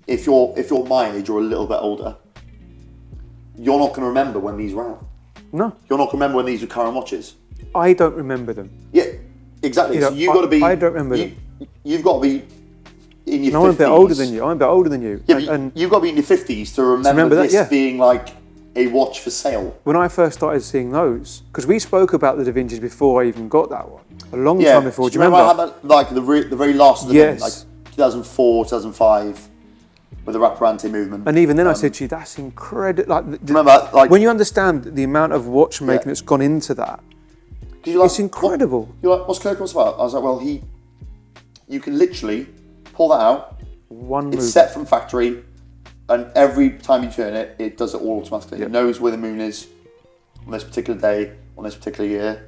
If you're my age or a little bit older, you're not going to remember when these were out. No. You're not going to remember when these were current watches. I don't remember them. Yeah, exactly. So you've got to be. I don't remember them. You've got to be in your 50s. I'm a bit older than you. Yeah, and you've got to be in your 50s to remember this being like a watch for sale. When I first started seeing those, because we spoke about the DaVincis before I even got that one, a long time before. Do you remember? I had that, like the very last of them, like 2004, 2005, with the Rapparante movement. And even then, I said to you, "That's incredible." Like, remember, like when you understand the amount of watchmaking that's gone into that, it's incredible. You're like, "What's Kirk about?" I was like, "Well, you can literally pull that out. It's set from factory. and every time you turn it, it does it all automatically. Yep. It knows where the moon is on this particular day, on this particular year.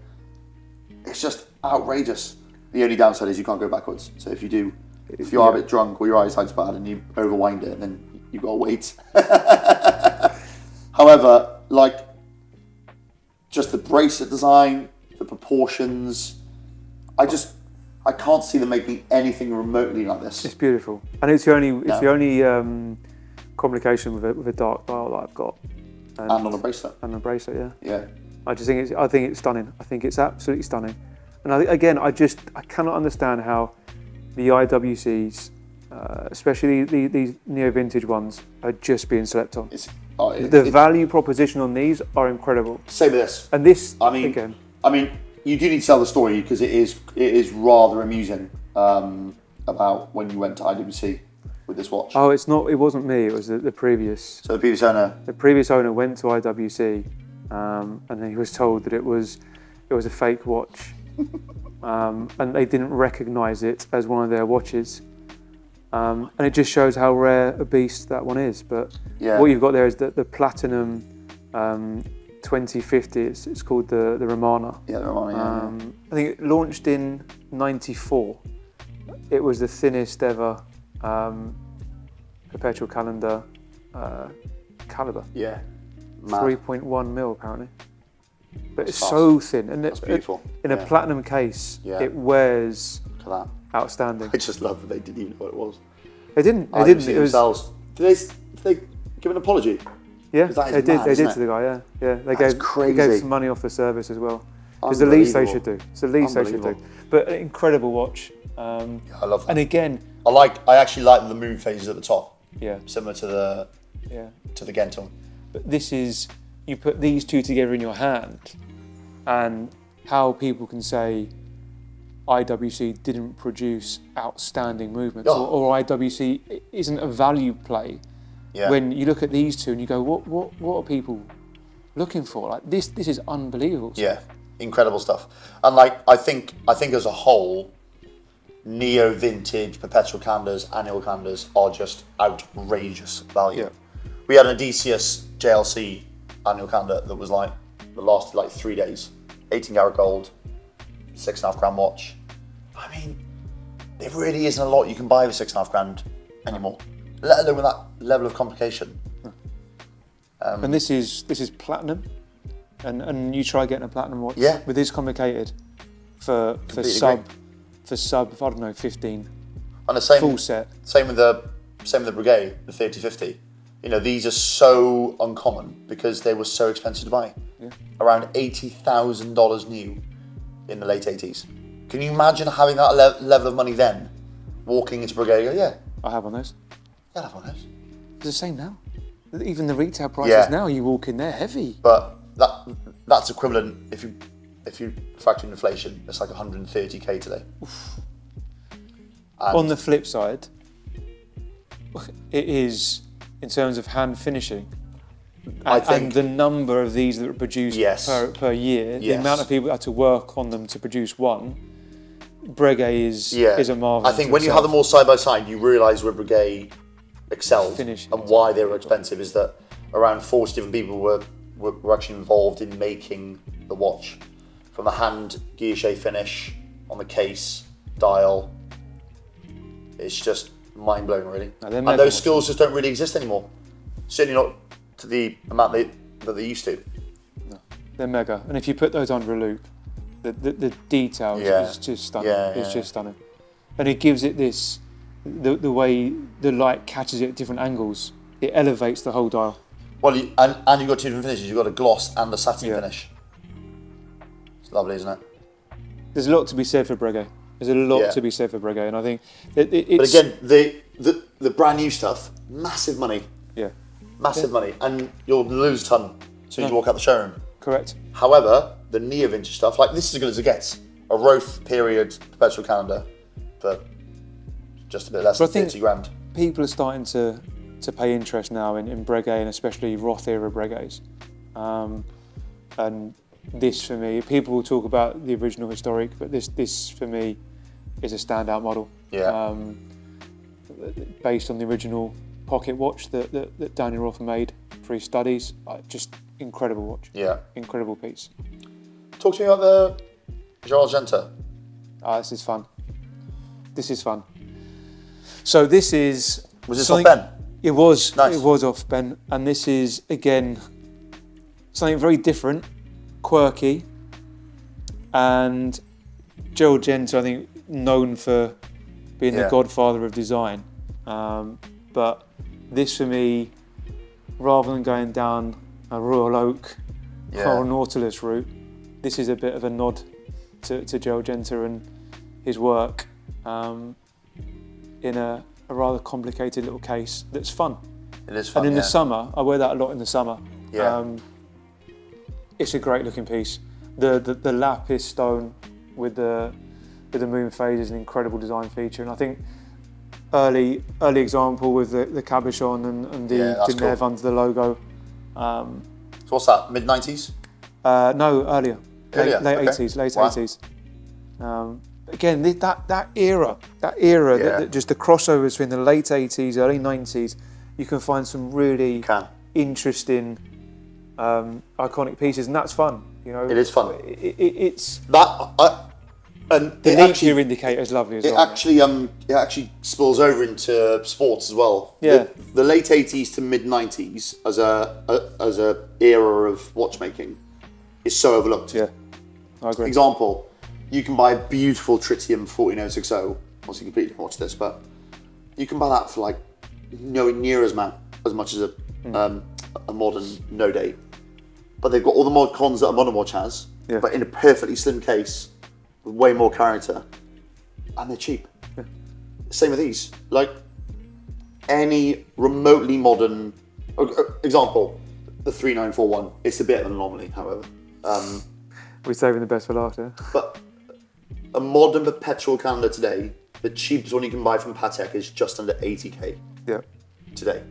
It's just outrageous. The only downside is you can't go backwards. So if you are a bit drunk or your eyesight's bad and you overwind it, then you've got to wait. However, like, just the bracelet design, the proportions, I can't see them making anything remotely like this. It's beautiful, and it's the only complication with a dark dial that I've got. And on a bracelet. And a bracelet, yeah. Yeah. I think it's stunning. I think it's absolutely stunning. And I cannot understand how the IWCs, especially these neo vintage ones, are just being slept on. The value proposition on these are incredible. Same with this. And this, again, you do need to tell the story because it is rather amusing about when you went to IWC with this watch. Oh, it wasn't me. It was the previous. So the previous owner. The previous owner went to IWC, and then he was told that it was a fake watch, and they didn't recognise it as one of their watches. And it just shows how rare a beast that one is. But what you've got there is the platinum 2050. It's called the Romana. Yeah, the Romana. I think it launched in '94. It was the thinnest ever perpetual calendar caliber. Yeah. 3.1 mil apparently. But That's it's fast. so thin, and That's beautiful. In a platinum case, it wears outstanding. I just love that they didn't even know what it was. They didn't. They didn't. didn't. It themselves. Did they give an apology? Yeah, they did. They did to the guy. Yeah. They gave some money off the service as well. It's the least they should do. It's the least they should do. But an incredible watch. I love that. And again, I actually like the moon phases at the top. Yeah. Similar to the Gentle. But this is, you put these two together in your hand, and how people can say IWC didn't produce outstanding movements, or IWC isn't a value play. Yeah. When you look at these two and you go, what are people looking for? Like this is unbelievable stuff. Yeah, incredible stuff. And like I think as a whole, neo vintage perpetual calendars, annual calendars are just outrageous value. Yeah. We had an Odysseus JLC annual calendar that lasted like 3 days, 18 karat gold, 6.5 grand watch. I mean, there really isn't a lot you can buy with 6.5 grand anymore, let alone with that level of complication. And this is platinum, and you try getting a platinum watch with this complicated for sub I don't know 15. And the same full set. Same with the Breguet, the 3050. You know, these are so uncommon because they were so expensive to buy. Yeah. Around $80,000 new in the late 80s. Can you imagine having that level of money then, walking into Breguet and go, yeah. I have one of those. Yeah, I have one of those. It's the same now. Even the retail prices now, you walk in there heavy. But that's equivalent, if you factor in inflation, it's like 130k today. On the flip side, it is, in terms of hand finishing, and the number of these that are produced per year, the amount of people that had to work on them to produce one, Breguet is a marvel. I think when you have them all side by side, you realise where Breguet excelled and why they were expensive is that around 40 different people were actually involved in making the watch. From the hand guilloche finish, on the case, dial. It's just mind-blowing, really. And those skills just don't really exist anymore. Certainly not to the amount that they used to. No, they're mega. And if you put those under a loop, the detail is just stunning. It's just stunning. And it gives it this, the way the light catches it at different angles, it elevates the whole dial. Well, and you've got two different finishes. You've got a gloss and a satin finish. It's lovely, isn't it? There's a lot to be said for Breguet. There's a lot to be said for Breguet, and I think it's... But again, the brand new stuff, massive money. Yeah. Massive money, and you'll lose a ton as soon as you walk out the showroom. Correct. However, the neo vintage stuff, like this is as good as it gets. A Roth period perpetual calendar for just a bit less than 30 grand. People are starting to pay interest now in Breguet, and especially Roth era Breguets. And this for me, people will talk about the original historic, but this for me is a standout model. Yeah. Based on the original pocket watch that Daniel Rother made for his studies. Just incredible watch. Yeah. Incredible piece. Talk to me about the Argenta. This is fun. This is fun. So this is... Was this off Ben? It was. Nice. It was off Ben. And this is, again, something very different, quirky. And Joe Argenta, I think, known for being the godfather of design. But this, for me, rather than going down a Royal Oak Coral Nautilus route, this is a bit of a nod to Joe Argenta and his work in a rather complicated little case that's fun. It is fun, and in the summer, I wear that a lot in the summer. Yeah. It's a great looking piece. The lapis stone with the moon phase is an incredible design feature, and I think early example with the cabochon and the Dinev under the logo. So what's that? Mid-90s? No, earlier. Late Okay. 80s, late 80s. Again, that era, that just the crossover between the late 80s, early 90s, you can find some really interesting, iconic pieces, and that's fun. You know, it is fun. It's that, and the leap year indicator is lovely as well. It actually spills over into sports as well. Yeah, the late 80s to mid 90s as a era of watchmaking is so overlooked. Yeah, I agree. Example, you can buy a beautiful tritium 14060. Obviously, completely different watch this, but you can buy that for like nowhere near as much as a modern no date. But they've got all the mod cons that a modern watch has, but in a perfectly slim case with way more character, and they're cheap. Yeah. Same with these. Like any remotely modern example, the 3941. It's a bit of an anomaly, however. We're saving the best for last, yeah. But a modern perpetual calendar today, the cheapest one you can buy from Patek is just under 80k. Yeah. Today.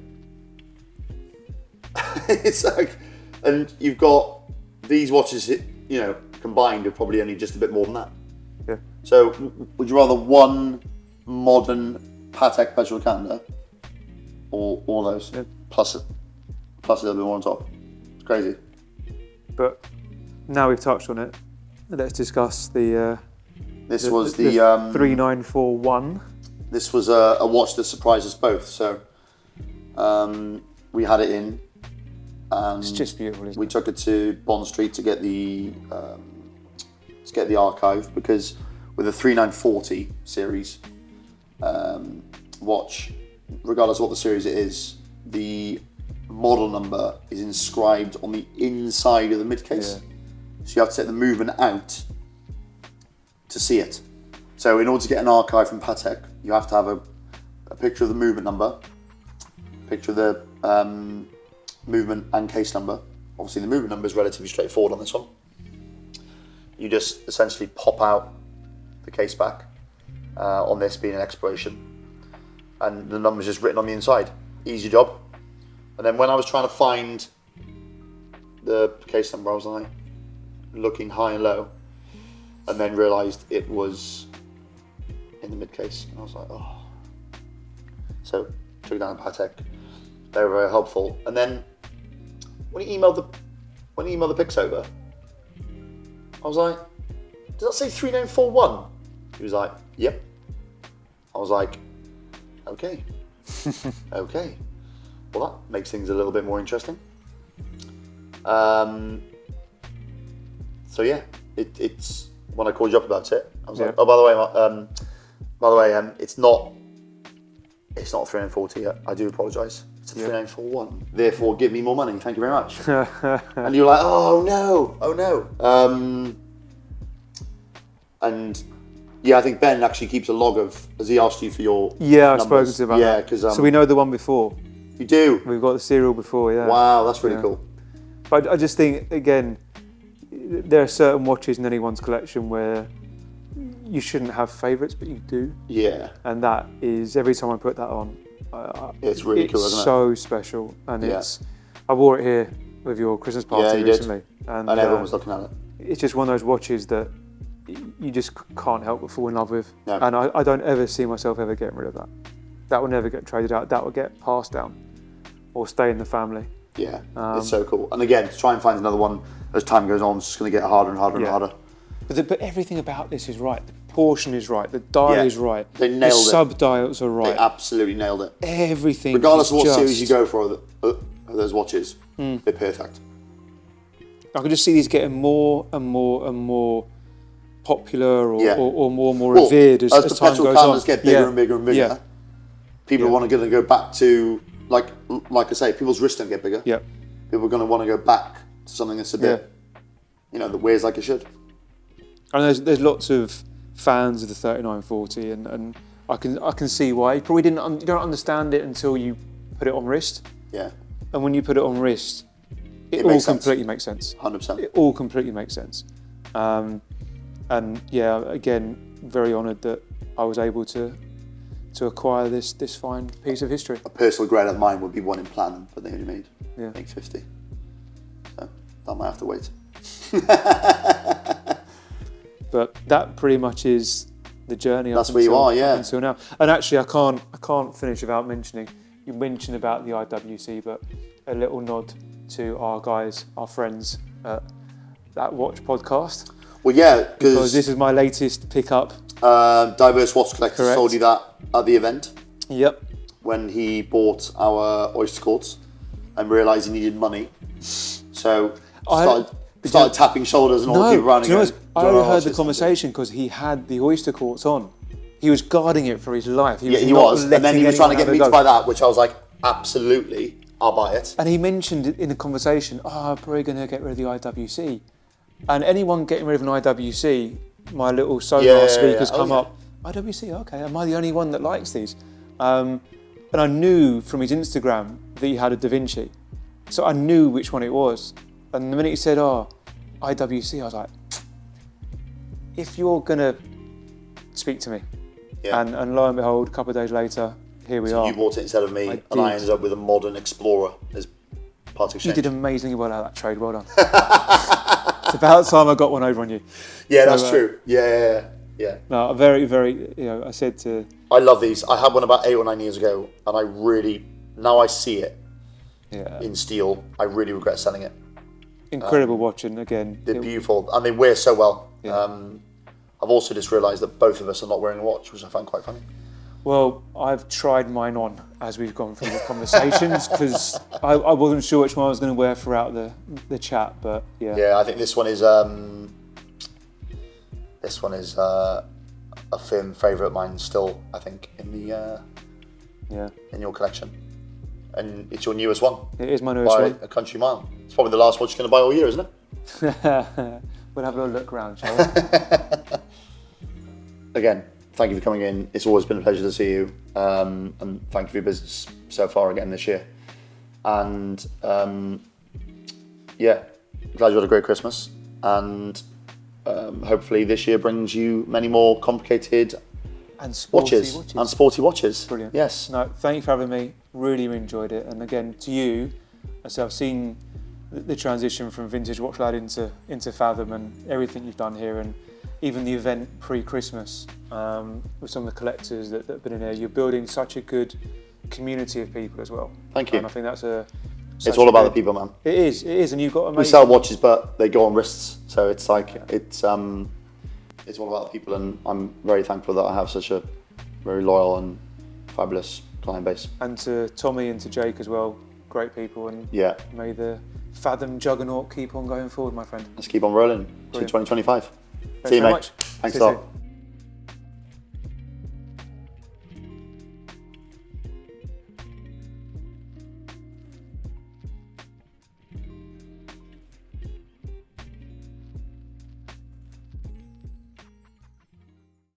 It's like, and you've got these watches, you know, combined are probably only just a bit more than that. Yeah. So, would you rather one modern Patek perpetual calendar, or all those plus a little bit more on top? It's crazy. But now we've touched on it, let's discuss the. This was the 3941. This was a watch that surprised us both. So we had it in, and it's just beautiful. We took it to Bond Street to get the archive, because with the 3940 series watch, regardless of what the series it is, the model number is inscribed on the inside of the mid case. Yeah. So you have to take the movement out to see it. So in order to get an archive from Patek, you have to have a picture of the movement number, picture of the movement and case number. Obviously the movement number is relatively straightforward on this one. You just essentially pop out the case back, on this being an expiration, and the number's just written on the inside. Easy job. And then when I was trying to find the case number, I was like looking high and low, and then realised it was in the mid case, and I was like, oh. So took it down to Patek. They were very helpful. And then when he emailed the pics over, I was like, does that say 3941? He was like, yep. I was like, okay. Okay. Well, that makes things a little bit more interesting. So yeah, it's when I called you up about it, I was like, oh, by the way, it's not 3940 yet. I do apologise. It's a 3941. Therefore, give me more money. Thank you very much. And you're like, oh no. And yeah, I think Ben actually keeps a log of. Has he asked you for your? Yeah, I've numbers? spoken to him about that. Because so we know the one before. You do. We've got the serial before. Yeah. Wow, that's really cool. But I just think, again, there are certain watches in anyone's collection where you shouldn't have favourites, but you do. Yeah. And that is, every time I put that on, it's really cool, isn't it? It's so special, and I wore it here with your Christmas party recently, and everyone was looking at it. It's just one of those watches that you just can't help but fall in love with, no. and I don't ever see myself ever getting rid of that. that will never get traded out. That will get passed down or stay in the family. Yeah, it's so cool. And again, to try and find another one as time goes on, it's just going to get harder and harder and harder. But everything about this is right. The portion is right. The dial is right. They nailed it. The sub-dials are right. They absolutely nailed it. Everything. Regardless of what series you go for those watches, they're perfect. I can just see these getting more and more and more popular or more and more revered as time goes on. As perpetual calendars get bigger and bigger and bigger, people are going to go back to, like I say, people's wrists don't get bigger. Yeah. People are going to want to go back to something that's a bit, that wears like it should. And there's lots of fans of the 3940, and I can see why. You probably you don't understand it until you put it on wrist. Yeah. And when you put it on wrist, it all completely makes sense. 100%. It all completely makes sense. And yeah, again, very honoured that I was able to acquire this fine piece of history. A personal grade of mine would be one in platinum, but they only made I think 50. So that might have to wait. But that pretty much is the journey. That's where you are, until now. And actually, I can't finish without mentioning. You mentioned about the IWC, but a little nod to our guys, our friends at that watch podcast. Well, yeah, because this is my latest pickup. Diverse Watch Collector sold you that at the event. Yep. When he bought our oyster courts and realised he needed money, so started tapping shoulders and all the people around him. I overheard the conversation because he had the oyster courts on. He was guarding it for his life. He was. And then he was trying to get me to buy that, which I was like, absolutely, I'll buy it. And he mentioned in the conversation, I'm probably going to get rid of the IWC. And anyone getting rid of an IWC, my little sonar speakers come up. IWC, okay, am I the only one that likes these? And I knew from his Instagram that he had a DaVinci. So I knew which one it was. And the minute he said, IWC, I was like, if you're going to speak to me. Yeah. And lo and behold, a couple of days later, here we are. You bought it instead of me, and I ended up with a modern Explorer as part exchange. You did amazingly well out of that trade, well done. It's about time I got one over on you. Yeah, so, that's true. Yeah. No, very, very, I said to... I love these. I had one about 8 or 9 years ago, and I really, now I see it in steel, I really regret selling it. Incredible watching, again. They're beautiful, and they wear so well. Yeah. I've also just realised that both of us are not wearing a watch, which I find quite funny. Well, I've tried mine on as we've gone through the conversations because I wasn't sure which one I was going to wear throughout the chat, but yeah. Yeah, I think this one is a firm favourite of mine still, I think, in the in your collection. And it's your newest one. It is my newest one. By a country mile. It's probably the last watch you're going to buy all year, isn't it? We'll have a little look around, shall we? Again, thank you for coming in. It's always been a pleasure to see you. And thank you for your business so far again this year. And glad you had a great Christmas. And hopefully this year brings you many more complicated and sporty watches. Brilliant. Yes. No, thank you for having me. Really enjoyed it. And again, to you, so I've seen the transition from Vintage Watch Lad into Fathom and everything you've done here, and even the event pre-Christmas with some of the collectors that have been in there. You're building such a good community of people as well. Thank you. And I think that's it's all about the people, man. It is, and you've got amazing... We sell watches, but they go on wrists, so it's like it's all about the people, and I'm very thankful that I have such a very loyal and fabulous client base. And to Tommy and to Jake as well, great people, and may the Fathom juggernaut keep on going forward, my friend. Let's keep on rolling to 2025. See you, mate. Thanks a lot.